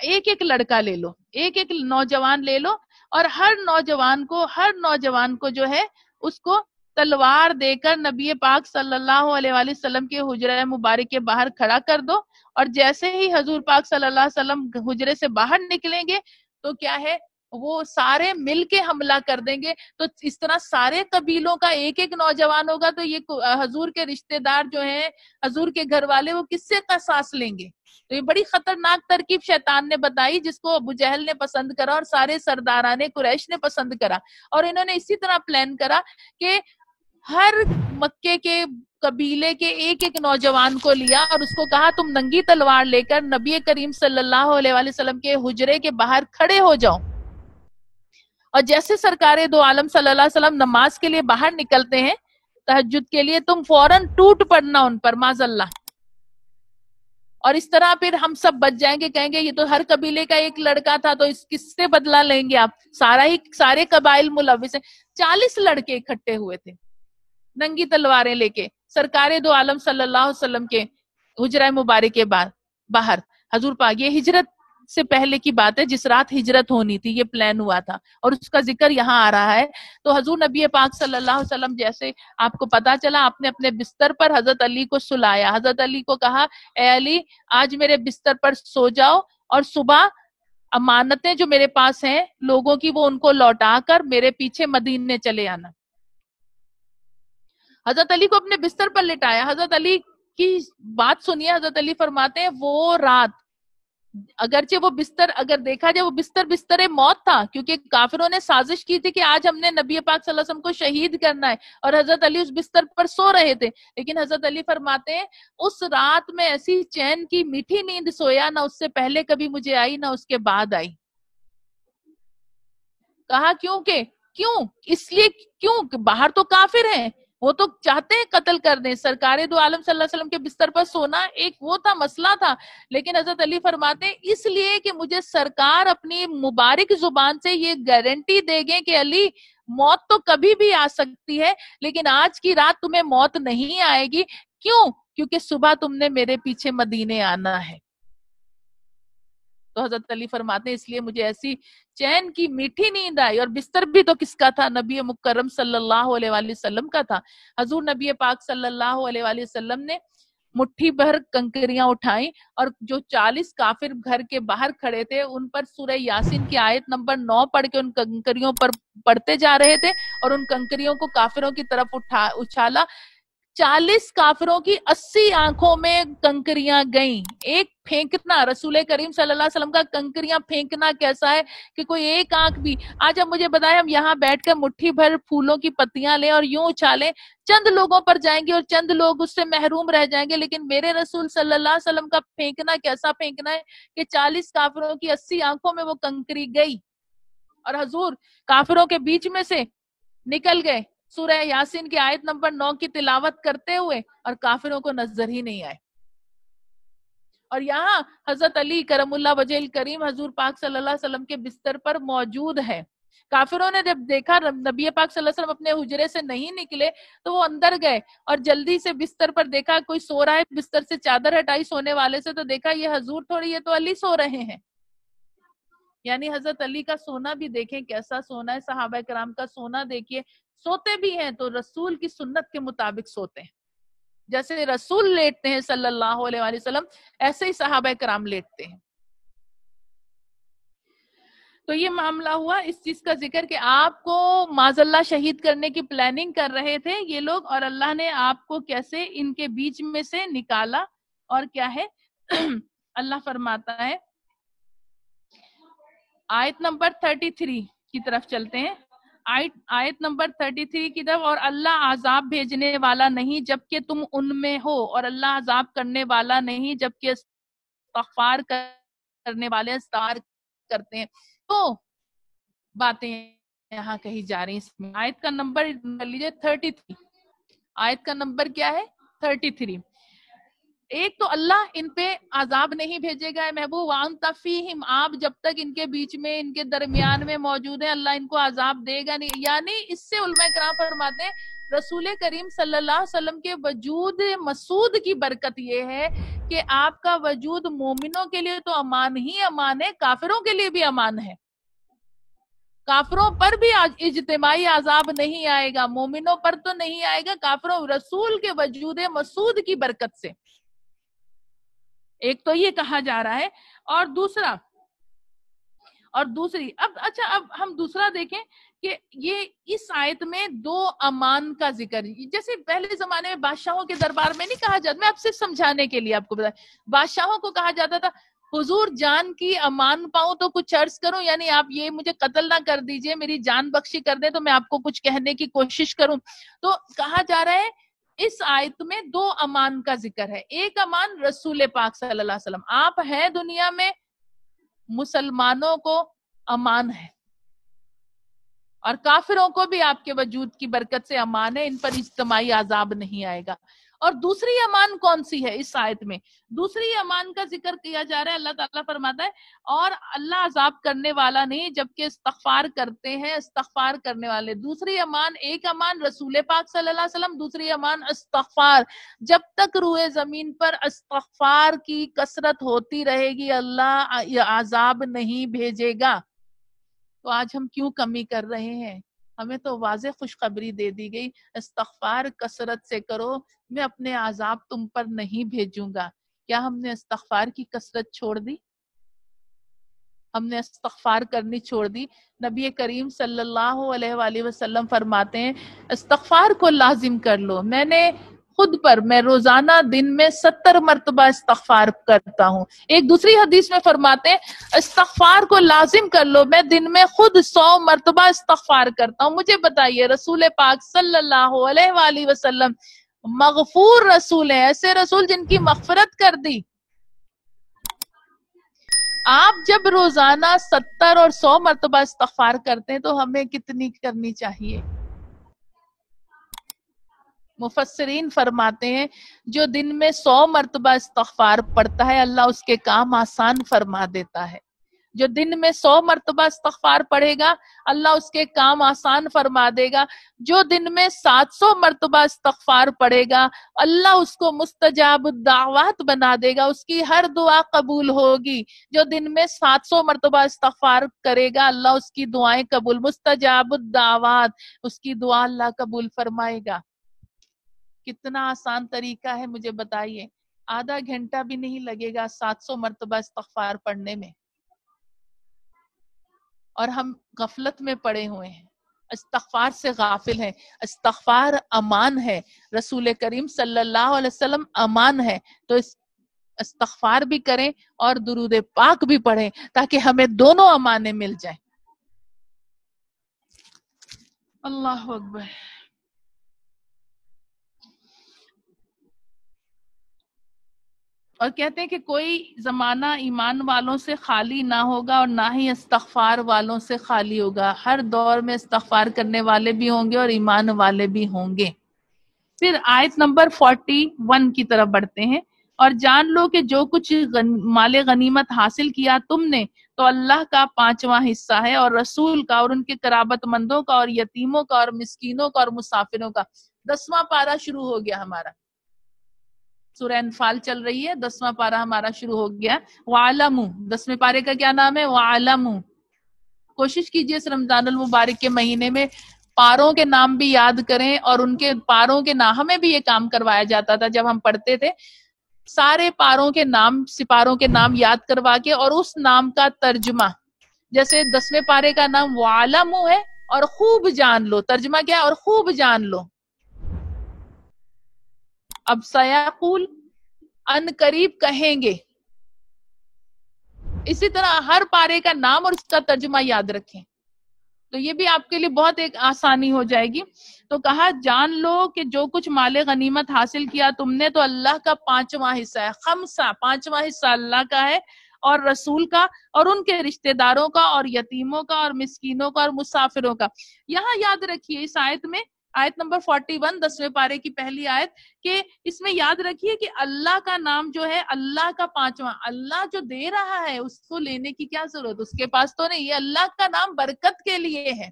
ایک لڑکا لے لو, ایک نوجوان لے لو, اور ہر نوجوان کو جو ہے اس کو تلوار دے کر نبی پاک صلی اللہ علیہ وآلہ وسلم کے حجرہ مبارک کے باہر کھڑا کر دو, اور جیسے ہی حضور پاک صلی اللہ علیہ وسلم حجرے سے باہر نکلیں گے تو کیا ہے وہ سارے مل کے حملہ کر دیں گے. تو اس طرح سارے قبیلوں کا ایک نوجوان ہوگا تو یہ حضور کے رشتہ دار جو ہیں, حضور کے گھر والے, وہ کس سے قصاص لیں گے. تو یہ بڑی خطرناک ترکیب شیطان نے بتائی جس کو ابو جہل نے پسند کرا اور سارے سرداران قریش نے پسند کرا. اور انہوں نے اسی طرح پلان کرا کہ ہر مکے کے قبیلے کے ایک نوجوان کو لیا اور اس کو کہا تم ننگی تلوار لے کر نبی کریم صلی اللہ علیہ وآلہ وسلم کے حجرے کے باہر کھڑے ہو جاؤ, اور جیسے سرکار دو عالم صلی اللہ علیہ وسلم نماز کے لیے باہر نکلتے ہیں تہجد کے لیے, تم فوراً ٹوٹ پڑنا ان پر معاذ اللہ. اور اس طرح پھر ہم سب بچ جائیں گے, کہیں گے یہ تو ہر قبیلے کا ایک لڑکا تھا, تو اس کس سے بدلہ لیں گے آپ, سارے قبائل ملوث ہیں. 40 لڑکے اکٹھے ہوئے تھے ننگی تلواریں لے کے سرکار دو عالم صلی اللہ علیہ وسلم کے حجرہ مبارک کے باہر. حضور پاک, یہ ہجرت سے پہلے کی بات ہے, جس رات ہجرت ہونی تھی یہ پلان ہوا تھا اور اس کا ذکر یہاں آ رہا ہے. تو حضور نبی پاک صلی اللہ علیہ وسلم جیسے آپ کو پتا چلا, آپ نے اپنے بستر پر حضرت علی کو سلایا, حضرت علی کو کہا اے علی آج میرے بستر پر سو جاؤ, اور صبح امانتیں جو میرے پاس ہیں لوگوں کی وہ ان کو لوٹا کر میرے پیچھے مدینے چلے آنا. حضرت علی کو اپنے بستر پر لٹایا. حضرت علی کی بات سنیے, حضرت علی فرماتے ہیں وہ رات اگرچہ وہ بستر اگر دیکھا جائے وہ بستر موت تھا, کیونکہ کافروں نے سازش کی تھی کہ آج ہم نے نبی پاک صلی اللہ علیہ وسلم کو شہید کرنا ہے, اور حضرت علی اس بستر پر سو رہے تھے. لیکن حضرت علی فرماتے ہیں اس رات میں ایسی چین کی میٹھی نیند سویا نہ اس سے پہلے کبھی مجھے آئی نہ اس کے بعد آئی. کہا کیوں اس لیے کیوں, باہر تو کافر ہیں, وہ تو چاہتے ہیں قتل کر دیں. سرکار دو عالم صلی اللہ علیہ وسلم کے بستر پر سونا ایک وہ تھا, مسئلہ تھا. لیکن حضرت علی فرماتے ہیں اس لیے کہ مجھے سرکار اپنی مبارک زبان سے یہ گارنٹی دے گے کہ علی موت تو کبھی بھی آ سکتی ہے, لیکن آج کی رات تمہیں موت نہیں آئے گی. کیوں؟ کیونکہ صبح تم نے میرے پیچھے مدینے آنا ہے. تو حضرت علی فرماتے ہیں اس لیے مجھے ایسی چین کی میٹھی نیند آئی. اور بستر بھی تو کس کا تھا؟ نبی مکرم صلی اللہ علیہ وآلہ وسلم کا تھا. حضور نبی پاک صلی اللہ علیہ وآلہ وسلم نے مٹھی بھر کنکریاں اٹھائیں اور جو 40 کافر گھر کے باہر کھڑے تھے ان پر سورہ یاسین کی آیت نمبر 9 پڑھ کے ان کنکریوں پر پڑھتے جا رہے تھے, اور ان کنکریوں کو کافروں کی طرف اچھالا. 40 کافروں کی 80 آنکھوں میں کنکریاں گئیں. ایک پھینکنا، رسول کریم صلی اللہ علیہ وسلم کا کنکریاں پھینکنا کیسا ہے کہ کوئی ایک آنکھ بھی. آج اب مجھے بتائیں، ہم یہاں بیٹھ کر مٹھی بھر پھولوں کی پتیاں لیں اور یوں اچھالیں، چند لوگوں پر جائیں گے اور چند لوگ اس سے محروم رہ جائیں گے. لیکن میرے رسول صلی اللہ علیہ وسلم کا پھینکنا کیسا پھینکنا ہے کہ 40 کافروں کی 80 آنکھوں میں وہ کنکری گئی اور حضور کافروں کے بیچ میں سے نکل گئے سورہ یاسین کی آیت نمبر 9 کی تلاوت کرتے ہوئے، اور کافروں کو نظر ہی نہیں آئے. اور یہاں حضرت علی کرم اللہ وجہ الکریم حضور پاک صلی اللہ علیہ وسلم کے بستر پر موجود ہے. کافروں نے جب دیکھا نبی پاک صلی اللہ علیہ وسلم اپنے حجرے سے نہیں نکلے تو وہ اندر گئے اور جلدی سے بستر پر دیکھا کوئی سو رہا ہے، بستر سے چادر ہٹائی سونے والے سے تو دیکھا یہ حضور تھوڑی، یہ تو علی سو رہے ہیں. یعنی حضرت علی کا سونا بھی دیکھیں کیسا سونا ہے، صحابہ کرام کا سونا دیکھیے، سوتے بھی ہیں تو رسول کی سنت کے مطابق سوتے ہیں. جیسے رسول لیٹتے ہیں صلی اللہ علیہ وآلہ وسلم، ایسے ہی صحابہ کرام لیٹتے ہیں. تو یہ معاملہ ہوا اس چیز کا ذکر کہ آپ کو معاذ اللہ شہید کرنے کی پلاننگ کر رہے تھے یہ لوگ، اور اللہ نے آپ کو کیسے ان کے بیچ میں سے نکالا. اور کیا ہے اللہ فرماتا ہے آیت نمبر 33 کی طرف چلتے ہیں. آیت نمبر 33 کی طرف، اور اللہ عذاب بھیجنے والا نہیں جبکہ تم ان میں ہو، اور اللہ عذاب کرنے والا نہیں جبکہ استغفار کرنے والے استغفار کرتے ہیں. تو باتیں یہاں کہی جا رہی ہیں. آیت کا نمبر لیجیے 33. آیت کا نمبر کیا ہے؟ 33. ایک تو اللہ ان پہ عذاب نہیں بھیجے گا محبوب، وانت فیہم، آپ جب تک ان کے بیچ میں ان کے درمیان میں موجود ہیں اللہ ان کو عذاب دے گا نہیں. یعنی اس سے علماء کرام فرماتے ہیں رسول کریم صلی اللہ علیہ وسلم کے وجود مسعود کی برکت یہ ہے کہ آپ کا وجود مومنوں کے لیے تو امان ہی امان ہے، کافروں کے لیے بھی امان ہے. کافروں پر بھی اجتماعی عذاب نہیں آئے گا، مومنوں پر تو نہیں آئے گا، کافروں رسول کے وجود مسعود کی برکت سے. ایک تو یہ کہا جا رہا ہے، اور دوسری اب ہم دوسرا دیکھیں کہ یہ اس آیت میں 2 امان کا ذکر. جیسے پہلے زمانے میں بادشاہوں کے دربار میں نہیں کہا جاتا، میں آپ سے سمجھانے کے لیے آپ کو بتا، بادشاہوں کو کہا جاتا تھا حضور جان کی امان پاؤں تو کچھ عرض کروں، یعنی آپ یہ مجھے قتل نہ کر دیجئے، میری جان بخشی کر دیں تو میں آپ کو کچھ کہنے کی کوشش کروں. تو کہا جا رہا ہے اس آیت میں 2 امان کا ذکر ہے. ایک امان رسول پاک صلی اللہ علیہ وسلم، آپ ہیں دنیا میں، مسلمانوں کو امان ہے، اور کافروں کو بھی آپ کے وجود کی برکت سے امان ہے، ان پر اجتماعی عذاب نہیں آئے گا. اور دوسری امان کون سی ہے اس آیت میں؟ دوسری امان کا ذکر کیا جا رہا ہے، اللہ تعالیٰ فرماتا ہے اور اللہ عذاب کرنے والا نہیں جبکہ استغفار کرتے ہیں استغفار کرنے والے. دوسری امان، ایک امان رسول پاک صلی اللہ علیہ وسلم، دوسری امان استغفار. جب تک روئے زمین پر استغفار کی کثرت ہوتی رہے گی اللہ عذاب نہیں بھیجے گا. تو آج ہم کیوں کمی کر رہے ہیں؟ ہمیں تو واضح خوشخبری دے دی گئی استغفار کثرت سے کرو، میں اپنے عذاب تم پر نہیں بھیجوں گا. کیا ہم نے استغفار کی کثرت چھوڑ دی؟ ہم نے استغفار کرنی چھوڑ دی. نبی کریم صلی اللہ علیہ وآلہ وسلم فرماتے ہیں استغفار کو لازم کر لو. میں روزانہ دن میں 70 مرتبہ استغفار کرتا ہوں. ایک دوسری حدیث میں فرماتے ہیں استغفار کو لازم کر لو، میں دن میں خود 100 مرتبہ استغفار کرتا ہوں. مجھے بتائیے رسول پاک صلی اللہ علیہ وآلہ وسلم مغفور رسول ہیں، ایسے رسول جن کی مغفرت کر دی. آپ جب روزانہ 70 اور 100 مرتبہ استغفار کرتے ہیں تو ہمیں کتنی کرنی چاہیے؟ مفسرین فرماتے ہیں جو دن میں 100 مرتبہ استغفار پڑھتا ہے اللہ اس کے کام آسان فرما دیتا ہے. جو دن میں 100 مرتبہ استغفار پڑھے گا اللہ اس کے کام آسان فرما دے گا. جو دن میں 700 مرتبہ استغفار پڑھے گا اللہ اس کو مستجاب الدعوات بنا دے گا، اس کی ہر دعا قبول ہوگی. جو دن میں 700 مرتبہ استغفار کرے گا اللہ اس کی دعائیں قبول، مستجاب الدعوات، اس کی دعا اللہ قبول فرمائے گا. کتنا آسان طریقہ ہے مجھے بتائیے. آدھا گھنٹہ بھی نہیں لگے گا 700 مرتبہ استغفار پڑھنے میں، اور ہم غفلت میں پڑے ہوئے ہیں. استغفار سے غافل ہیں. استغفار امان ہے، رسول کریم صلی اللہ علیہ وسلم امان ہے. تو استغفار بھی کریں اور درود پاک بھی پڑھیں تاکہ ہمیں دونوں امانے مل جائیں. اللہ اکبر. اور کہتے ہیں کہ کوئی زمانہ ایمان والوں سے خالی نہ ہوگا اور نہ ہی استغفار والوں سے خالی ہوگا. ہر دور میں استغفار کرنے والے بھی ہوں گے اور ایمان والے بھی ہوں گے. پھر آیت نمبر 41 کی طرف بڑھتے ہیں. اور جان لو کہ جو کچھ مال غنیمت حاصل کیا تم نے تو اللہ کا 5واں حصہ ہے اور رسول کا اور ان کے قرابت مندوں کا اور یتیموں کا اور مسکینوں کا اور مسافروں کا. 10واں پارہ شروع ہو گیا ہمارا. سورہ انفال چل رہی ہے، 10واں پارہ ہمارا شروع ہو گیا. وَعَلَمُوا، 10ویں پارے کا کیا نام ہے؟ وَعَلَمُوا. کوشش کیجئے اس رمضان المبارک کے مہینے میں پاروں کے نام بھی یاد کریں اور ان کے پاروں کے نام. ہمیں بھی یہ کام کروایا جاتا تھا جب ہم پڑھتے تھے، سارے پاروں کے نام، سپاروں کے نام یاد کروا کے اور اس نام کا ترجمہ. جیسے 10ویں پارے کا نام وَعَلَمُوا ہے اور خوب جان لو. ترجمہ کیا ہے؟ اور خوب جان لو. اب سیقول، ان قریب کہیں گے. اسی طرح ہر پارے کا نام اور اس کا ترجمہ یاد رکھیں تو یہ بھی آپ کے لیے بہت ایک آسانی ہو جائے گی. تو کہا جان لو کہ جو کچھ مال غنیمت حاصل کیا تم نے تو اللہ کا 5واں حصہ ہے. خمسہ، 5واں حصہ اللہ کا ہے اور رسول کا اور ان کے رشتہ داروں کا اور یتیموں کا اور مسکینوں کا اور مسافروں کا. یہاں یاد رکھیے اس آیت میں، آیت نمبر 41 10ویں پارے کی پہلی آیت، کہ اس میں یاد رکھیے کہ اللہ کا نام جو ہے اللہ کا 5واں. اللہ جو دے رہا ہے اس کو لینے کی کیا ضرورت، اس کے پاس تو نہیں. یہ اللہ کا نام برکت کے لیے ہے،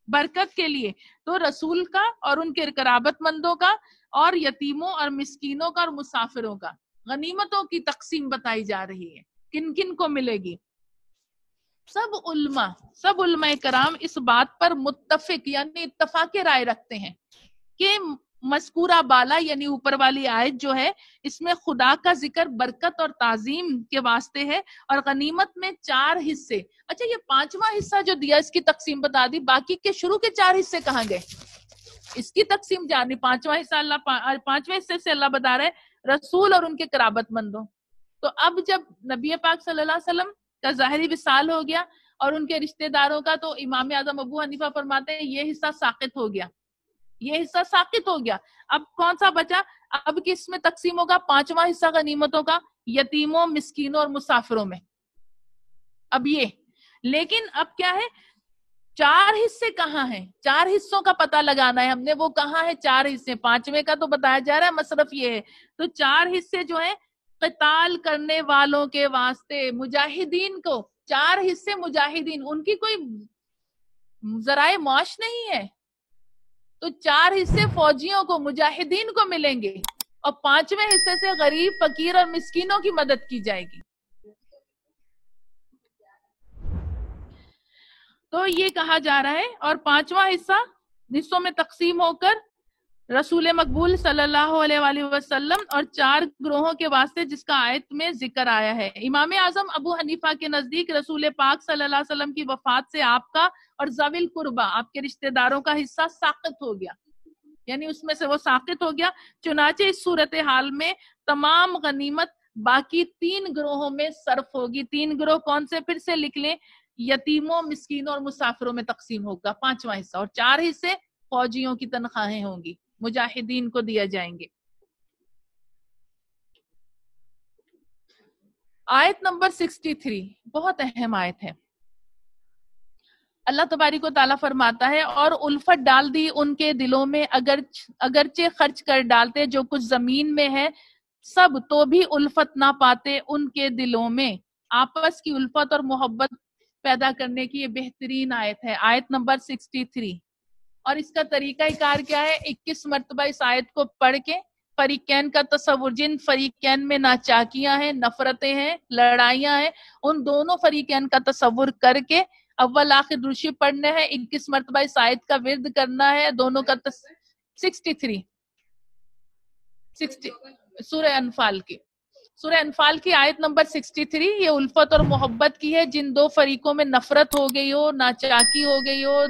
برکت کے لیے. تو رسول کا اور ان کے قرابت مندوں کا اور یتیموں اور مسکینوں کا اور مسافروں کا. غنیمتوں کی تقسیم بتائی جا رہی ہے، کن کن کو ملے گی. سب علماء کرام اس بات پر متفق یعنی اتفاق رائے رکھتے ہیں کہ مذکورہ بالا یعنی اوپر والی آیت جو ہے اس میں خدا کا ذکر برکت اور تعظیم کے واسطے ہے اور غنیمت میں 4 حصے. اچھا یہ 5واں حصہ جو دیا اس کی تقسیم بتا دی، باقی کے شروع کے 4 حصے کہاں گئے؟ اس کی تقسیم جانی. 5واں حصہ اللہ 5ویں حصے سے اللہ بتا رہے رسول اور ان کے قرابت مندوں. تو اب جب نبی پاک صلی اللہ علیہ وسلم کا ظاہری وصال ہو گیا اور ان کے رشتہ داروں کا، تو امام اعظم ابو حنیفہ فرماتے ہیں یہ حصہ ساقط ہو گیا، یہ حصہ ساقط ہو گیا. اب کون سا بچا؟ اب کس میں تقسیم ہوگا؟ 5واں حصہ غنیمتوں کا یتیموں، مسکینوں اور مسافروں میں. اب یہ لیکن اب کیا ہے، 4 حصے کہاں ہیں؟ 4 حصوں کا پتہ لگانا ہے ہم نے. وہ کہاں ہے 4 حصے؟ 5ویں کا تو بتایا جا رہا ہے مصرف یہ ہے. تو 4 حصے جو ہیں قتال کرنے والوں کے واسطے، مجاہدین کو. 4 حصے مجاہدین، ان کی کوئی ذرائع معاش نہیں ہے. تو 4 حصے فوجیوں کو، مجاہدین کو ملیں گے اور 5ویں حصے سے غریب، فقیر اور مسکینوں کی مدد کی جائے گی. تو یہ کہا جا رہا ہے. اور 5واں حصہ حصوں میں تقسیم ہو کر رسول مقبول صلی اللہ علیہ وآلہ وسلم اور 4 گروہوں کے واسطے جس کا آیت میں ذکر آیا ہے. امام اعظم ابو حنیفہ کے نزدیک رسول پاک صلی اللہ علیہ وسلم کی وفات سے آپ کا اور ذوی القربہ، آپ کے رشتہ داروں کا حصہ ساقط ہو گیا، یعنی اس میں سے وہ ساقط ہو گیا. چنانچہ اس صورتحال میں تمام غنیمت باقی 3 گروہوں میں صرف ہوگی. 3 گروہ کون سے؟ پھر سے لکھ لیں. یتیموں، مسکینوں اور مسافروں میں تقسیم ہوگا 5واں حصہ، اور 4 حصے فوجیوں کی تنخواہیں ہوں گی، مجاہدین کو دیا جائیں گے. آیت نمبر 63 بہت اہم آیت ہے. اللہ تبارک و تعالیٰ فرماتا ہے اور الفت ڈال دی ان کے دلوں میں، اگرچہ خرچ کر ڈالتے جو کچھ زمین میں ہے سب، تو بھی الفت نہ پاتے ان کے دلوں میں. آپس کی الفت اور محبت پیدا کرنے کی یہ بہترین آیت ہے. آیت نمبر 63. اور اس کا طریقہ کار کیا ہے؟ 21 مرتبہ اس آیت کو پڑھ کے فریقین کا تصور، جن فریقین میں ناچاکیاں ہیں، نفرتیں ہیں، لڑائیاں ہیں، ان دونوں فریقین کا تصور کر کے اول آخر درشی پڑھنے ہیں، 21 مرتبہ اس آیت کا ورد کرنا ہے دونوں کا 63 سورہ انفال کی سورہ انفال کی آیت نمبر 63، یہ الفت اور محبت کی ہے. جن دو فریقوں میں نفرت ہو گئی ہو، ناچاکی ہو گئی ہو،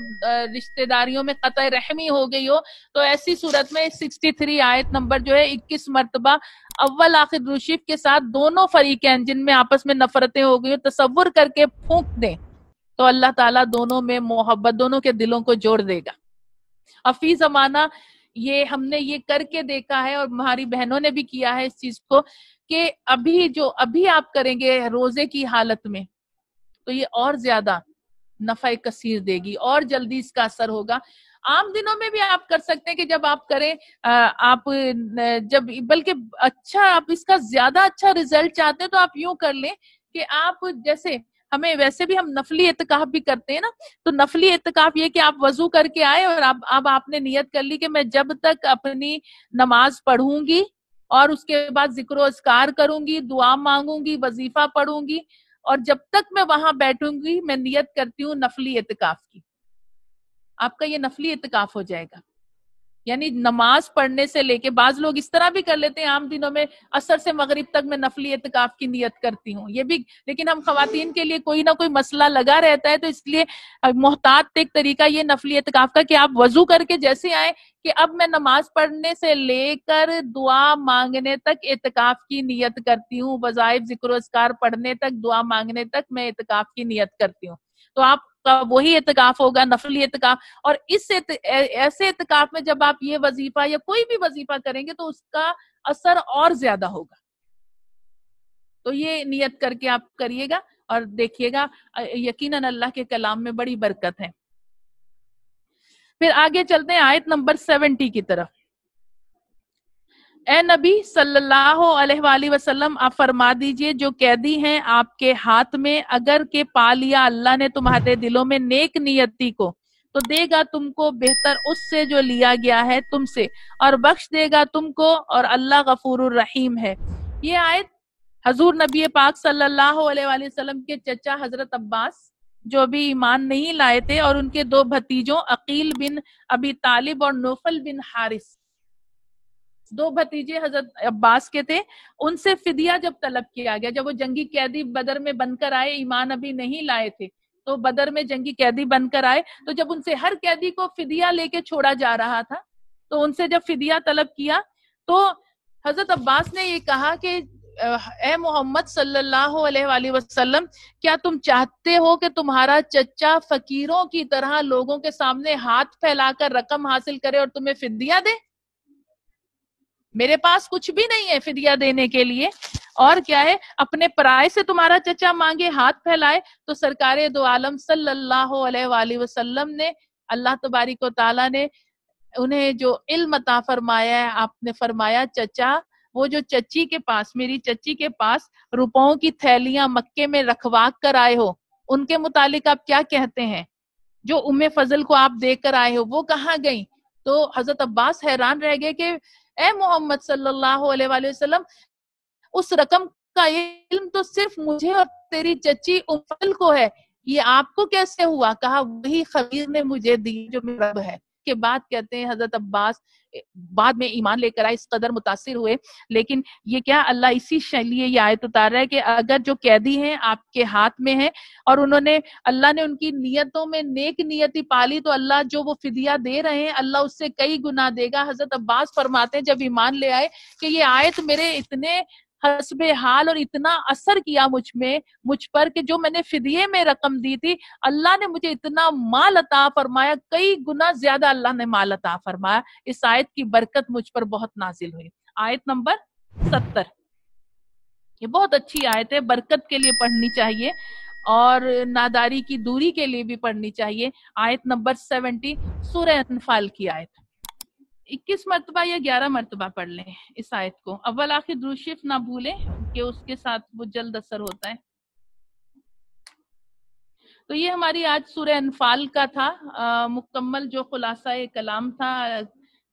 رشتہ داریوں میں قطع رحمی ہو گئی ہو، تو ایسی صورت میں 63 آیت نمبر جو ہے 21 مرتبہ اول آخر درود شریف کے ساتھ دونوں فریقین جن میں آپس میں نفرتیں ہو گئی ہو تصور کر کے پھونک دیں تو اللہ تعالیٰ دونوں میں محبت، دونوں کے دلوں کو جوڑ دے گا. اب فی زمانہ یہ ہم نے یہ کر کے دیکھا ہے اور ہماری بہنوں نے بھی کیا ہے اس چیز کو کہ ابھی آپ کریں گے روزے کی حالت میں تو یہ اور زیادہ نفع کثیر دے گی اور جلدی اس کا اثر ہوگا. عام دنوں میں بھی آپ کر سکتے ہیں کہ جب آپ کریں آپ جب بلکہ اچھا آپ اس کا زیادہ اچھا رزلٹ چاہتے ہیں تو آپ یوں کر لیں کہ آپ جیسے ہمیں ویسے بھی ہم نفلی اعتکاف بھی کرتے ہیں نا، تو نفلی اعتکاف یہ کہ آپ وضو کر کے آئے اور اب آپ نے نیت کر لی کہ میں جب تک اپنی نماز پڑھوں گی اور اس کے بعد ذکر و اذکار کروں گی، دعا مانگوں گی، وظیفہ پڑھوں گی، اور جب تک میں وہاں بیٹھوں گی میں نیت کرتی ہوں نفلی اعتکاف کی. آپ کا یہ نفلی اعتکاف ہو جائے گا. یعنی نماز پڑھنے سے لے کے بعض لوگ اس طرح بھی کر لیتے ہیں عام دنوں میں عصر سے مغرب تک میں نفلی اعتکاف کی نیت کرتی ہوں، یہ بھی. لیکن ہم خواتین کے لیے کوئی نہ کوئی مسئلہ لگا رہتا ہے، تو اس لیے محتاط ایک طریقہ یہ نفلی اعتکاف کا کہ آپ وضو کر کے جیسے آئے کہ اب میں نماز پڑھنے سے لے کر دعا مانگنے تک اعتکاف کی نیت کرتی ہوں، وظائف ذکر و اذکار پڑھنے تک، دعا مانگنے تک میں اعتکاف کی نیت کرتی ہوں. تو آپ کا وہی اعتکاف ہوگا نفلی اعتکاف. اور اس ایسے اعتکاف میں جب آپ یہ وظیفہ یا کوئی بھی وظیفہ کریں گے تو اس کا اثر اور زیادہ ہوگا. تو یہ نیت کر کے آپ کریے گا اور دیکھیے گا یقیناً اللہ کے کلام میں بڑی برکت ہے. پھر آگے چلتے ہیں آیت نمبر 70 کی طرف. اے نبی صلی اللہ علیہ وآلہ وسلم آپ فرما دیجئے جو قیدی ہیں آپ کے ہاتھ میں، اگر کہ پا لیا اللہ نے تمہارے دلوں میں نیک نیتی کو تو دے گا تم کو بہتر اس سے جو لیا گیا ہے تم سے، اور بخش دے گا تم کو، اور اللہ غفور الرحیم ہے. یہ آیت حضور نبی پاک صلی اللہ علیہ وآلہ وسلم کے چچا حضرت عباس جو بھی ایمان نہیں لائے تھے اور ان کے دو بھتیجوں عقیل بن ابی طالب اور نوفل بن حارث، دو بھتیجے حضرت عباس کے تھے، ان سے فدیہ جب طلب کیا گیا، جب وہ جنگی قیدی بدر میں بن کر آئے، ایمان ابھی نہیں لائے تھے تو بدر میں جنگی قیدی بن کر آئے، تو جب ان سے ہر قیدی کو فدیہ لے کے چھوڑا جا رہا تھا تو ان سے جب فدیہ طلب کیا تو حضرت عباس نے یہ کہا کہ اے محمد صلی اللہ علیہ وآلہ وسلم کیا تم چاہتے ہو کہ تمہارا چچا فقیروں کی طرح لوگوں کے سامنے ہاتھ پھیلا کر رقم حاصل کرے اور تمہیں فدیہ دے؟ میرے پاس کچھ بھی نہیں ہے فدیہ دینے کے لیے، اور کیا ہے اپنے پرائے سے تمہارا چچا مانگے، ہاتھ پھیلائے. تو سرکار دو عالم صلی اللہ علیہ وآلہ وسلم نے، اللہ تبارک و تعالیٰ نے انہیں جو علم عطا فرمایا ہے، آپ نے فرمایا چچا وہ جو چچی کے پاس، میری چچی کے پاس روپوں کی تھیلیاں مکے میں رکھوا کر آئے ہو، ان کے متعلق آپ کیا کہتے ہیں؟ جو ام فضل کو آپ دے کر آئے ہو وہ کہاں گئیں؟ تو حضرت عباس حیران رہ گئے کہ اے محمد صلی اللہ علیہ وآلہ وسلم اس رقم کا علم تو صرف مجھے اور تیری چچی ام فضل کو ہے، یہ آپ کو کیسے ہوا؟ کہا وہی خبیر نے مجھے دی جو میرا رب ہے. کے بعد کہتے ہیں حضرت عباس بعد میں ایمان لے کر آئے، اس قدر متاثر ہوئے. لیکن یہ کیا اللہ اسی لیے یہ آیت اتار رہا ہے کہ اگر جو قیدی ہیں آپ کے ہاتھ میں ہیں اور انہوں نے اللہ نے ان کی نیتوں میں نیک نیتی پالی تو اللہ جو وہ فدیہ دے رہے ہیں اللہ اس سے کئی گنا دے گا. حضرت عباس فرماتے ہیں جب ایمان لے آئے کہ یہ آیت میرے اتنے حسب حال اور اتنا اثر کیا مجھ پر کہ جو میں نے فدیے میں رقم دی تھی اللہ نے مجھے اتنا مال عطا فرمایا، کئی گنا زیادہ اللہ نے مال عطا فرمایا. اس آیت کی برکت مجھ پر بہت نازل ہوئی. آیت نمبر 70 یہ بہت اچھی آیت ہے، برکت کے لیے پڑھنی چاہیے اور ناداری کی دوری کے لیے بھی پڑھنی چاہیے. آیت نمبر 70 سورہ انفال کی آیت. 21 مرتبہ یا 11 مرتبہ پڑھ لیں اس آیت کو. اول آخر درود شریف نہ بھولیں کہ اس کے ساتھ وہ جلد اثر ہوتا ہے. تو یہ ہماری آج سورہ انفال کا تھا مکمل جو خلاصہ کلام تھا،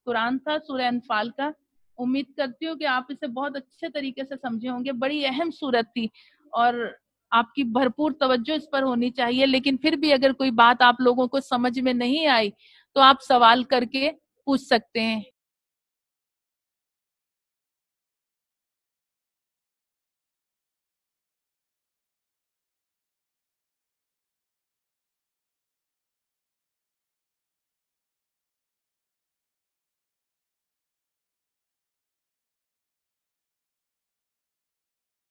قرآن تھا سورہ انفال کا. امید کرتی ہوں کہ آپ اسے بہت اچھے طریقے سے سمجھے ہوں گے. بڑی اہم سورت تھی اور آپ کی بھرپور توجہ اس پر ہونی چاہیے. لیکن پھر بھی اگر کوئی بات آپ لوگوں کو سمجھ میں نہیں آئی تو آپ سوال کر کے پوچھ سکتے ہیں.